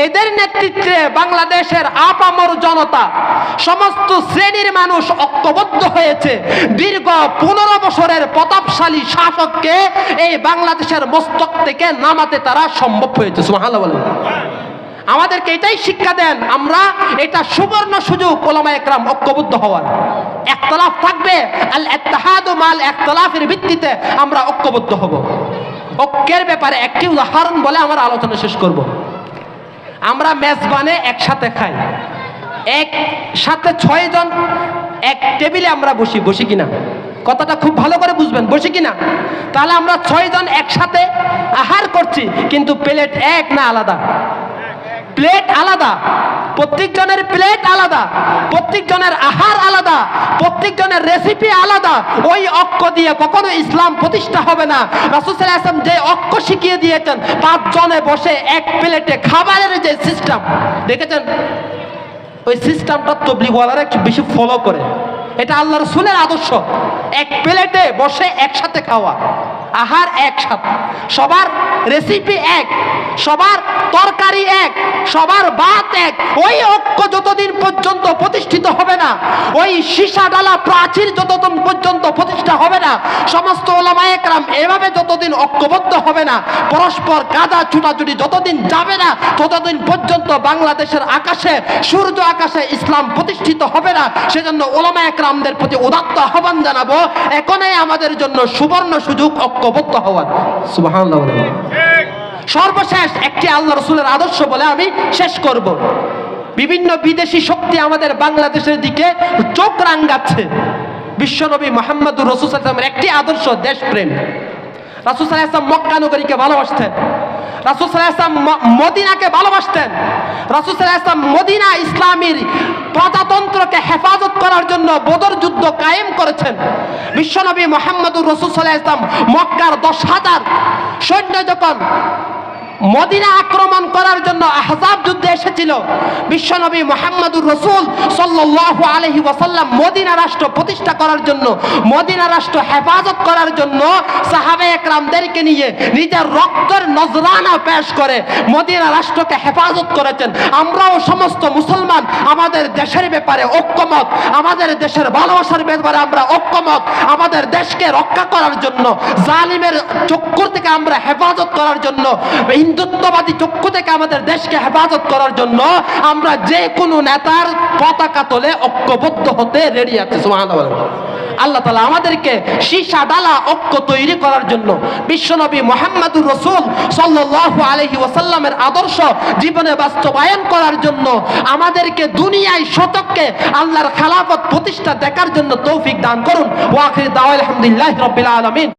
[SPEAKER 1] এদের নেতৃত্বে বাংলাদেশের আপামর জনতা, সমস্ত শ্রেণীর মানুষ ঐক্যবদ্ধ হয়েছে। দীর্ঘ 15 বছরের প্রতাপশালী শাসককে এই বাংলাদেশের মস্তক থেকে নামাতে তারা সম্ভব হয়েছে। সুবহানাল্লাহ বলেন। আমাদেরকে এটাই শিক্ষা দেন, আমরা এটা সুবর্ণ সুযোগ উলামা একরাম ঐক্যবদ্ধ হওয়ার। ইখতিলাফ থাকবে, আল ইত্তিহাদু মাল ইখতিলাফের ভিত্তিতে আমরা ঐক্যবদ্ধ হব। ঐক্যের ব্যাপারে একটি উদাহরণ বলে আমার আলোচনা শেষ করব। আমরা মেজবানে একসাথে খাই, একসাথে 6 জন এক টেবিলে আমরা বসি কিনা? কথাটা খুব ভালো করে বুঝবেন, বসি কিনা? তাহলে আমরা 6 জন একসাথে আহার করছি, কিন্তু প্লেট এক না আলাদা? প্লেট আলাদা, প্রত্যেকজনের প্লেট আলাদা, প্রত্যেকজনের আহার আলাদা, প্রত্যেকজনের রেসিপি আলাদা। ওই অক্ষ দিয়ে কখনো ইসলাম প্রতিষ্ঠা হবে না। রাসূল সাল্লাল্লাহু আলাইহি ওয়াসাল্লাম যে অক্ষ শিখিয়ে দিয়েছেন, 5 জনে বসে এক প্লেটে খাবারের যে সিস্টেম দেখেছেন, ওই সিস্টেমটা তাবলীগওয়ালারা একটু বেশি ফলো করে। এটা আল্লাহ রাসূলের আদর্শ। এক প্লেটে বসে একসাথে খাওয়া, আহার একসাথে, সবার রেসিপি এক, সবার তরকারি এক, সবার ভাত এক। ওই ঐক্য যতদিন পর্যন্ত প্রতিষ্ঠিত হবে না, ওই সীসা ডালা প্রাচীর যতদিন পর্যন্ত প্রতিষ্ঠা হবে না, সমস্ত ওলামায়ে কেরাম এভাবে যতদিন ঐক্যবদ্ধ হবে না, পরস্পর কাদা ছুটাছুটি যতদিন যাবে না, ততদিন পর্যন্ত বাংলাদেশের আকাশে, সূর্য আকাশে ইসলাম প্রতিষ্ঠিত হবে না। সেজন্য ওলামায়ে কেরামদের প্রতি উদাত্ত আহ্বান জানাবো, এখনই আমাদের জন্য সুবর্ণ সুযোগ ঐক্যবদ্ধ হওয়ার। সুবহানাল্লাহ। সর্বশেষ একটি আল্লাহ রাসূলের আদর্শ বলে আমি শেষ করব। বিভিন্ন বিদেশি শক্তি আমাদের বাংলাদেশের দিকে চোখ রাঙাচ্ছে। বিশ্বনবী মুহাম্মদুর রাসূল সাল্লাল্লাহু আলাইহি ওয়াসাল্লামের একটি আদর্শ দেশপ্রেম। রাসূল সাল্লাল্লাহু আলাইহি ওয়াসাল্লাম মক্কা নগরীকে ভালোবাসতেন, রাসূল সাল্লাল্লাহু আলাইহি ওয়াসাল্লাম মদিনাকে ভালোবাসতেন। রাসূল সাল্লাল্লাহু আলাইহি ওয়াসাল্লাম মদিনা ইসলামের প্রজাতন্ত্রকে হেফাজত করার জন্য বদর যুদ্ধ কায়েম করেছেন। বিশ্বনবী মুহাম্মদুর রাসূল সাল্লাল্লাহু আলাইহি ওয়াসাল্লাম মক্কার 10,000 সৈন্য যখন মদিনা আক্রমণ করার জন্য আহজাব যুদ্ধে এসেছিল, বিশ্বনবী মুহাম্মদুর রাসূল সাল্লাল্লাহু আলাইহি ওয়াসাল্লাম মদিনা রাষ্ট্র প্রতিষ্ঠা করার জন্য, মদিনা রাষ্ট্র হেফাজত করার জন্য সাহাবায়ে কেরামদেরকে নিয়ে নিজের রক্তের নজরানা পেশ করে মদিনা রাষ্ট্রকে হেফাজত করেছেন। আমরাও সমস্ত মুসলমান আমাদের দেশের ব্যাপারে ঐক্যমত, আমাদের দেশের ভালোবাসার ব্যাপারে আমরা ঐক্যমত। আমাদের দেশকে রক্ষা করার জন্য, জালিমের চক্কর থেকে আমরা হেফাজত করার জন্য, হিন্দুত্ববাদী চক্ষু থেকে আমাদের দেশকে হেফাজত করার জন্য আমরা যে কোনো নেতার পতাকা তোলে ঐক্যবদ্ধ হতে রেডি আছে। সুবহানাল্লাহ। আল্লাহ তাআলা আমাদেরকে সীসা ডালা ঐক্য তৈরি করার জন্য, বিশ্বনবী মুহাম্মদুর রাসূল সাল্লাল্লাহু আলাইহি ওয়াসাল্লামের আদর্শ জীবনে বাস্তবায়ন করার জন্য, আমাদেরকে দুনিয়ায় শতককে আল্লাহর খেলাফত প্রতিষ্ঠা দেখার জন্য তৌফিক দান করুন। ওয়া আখির দাওয়া আলহামদুলিল্লাহি রাব্বিল আলামিন।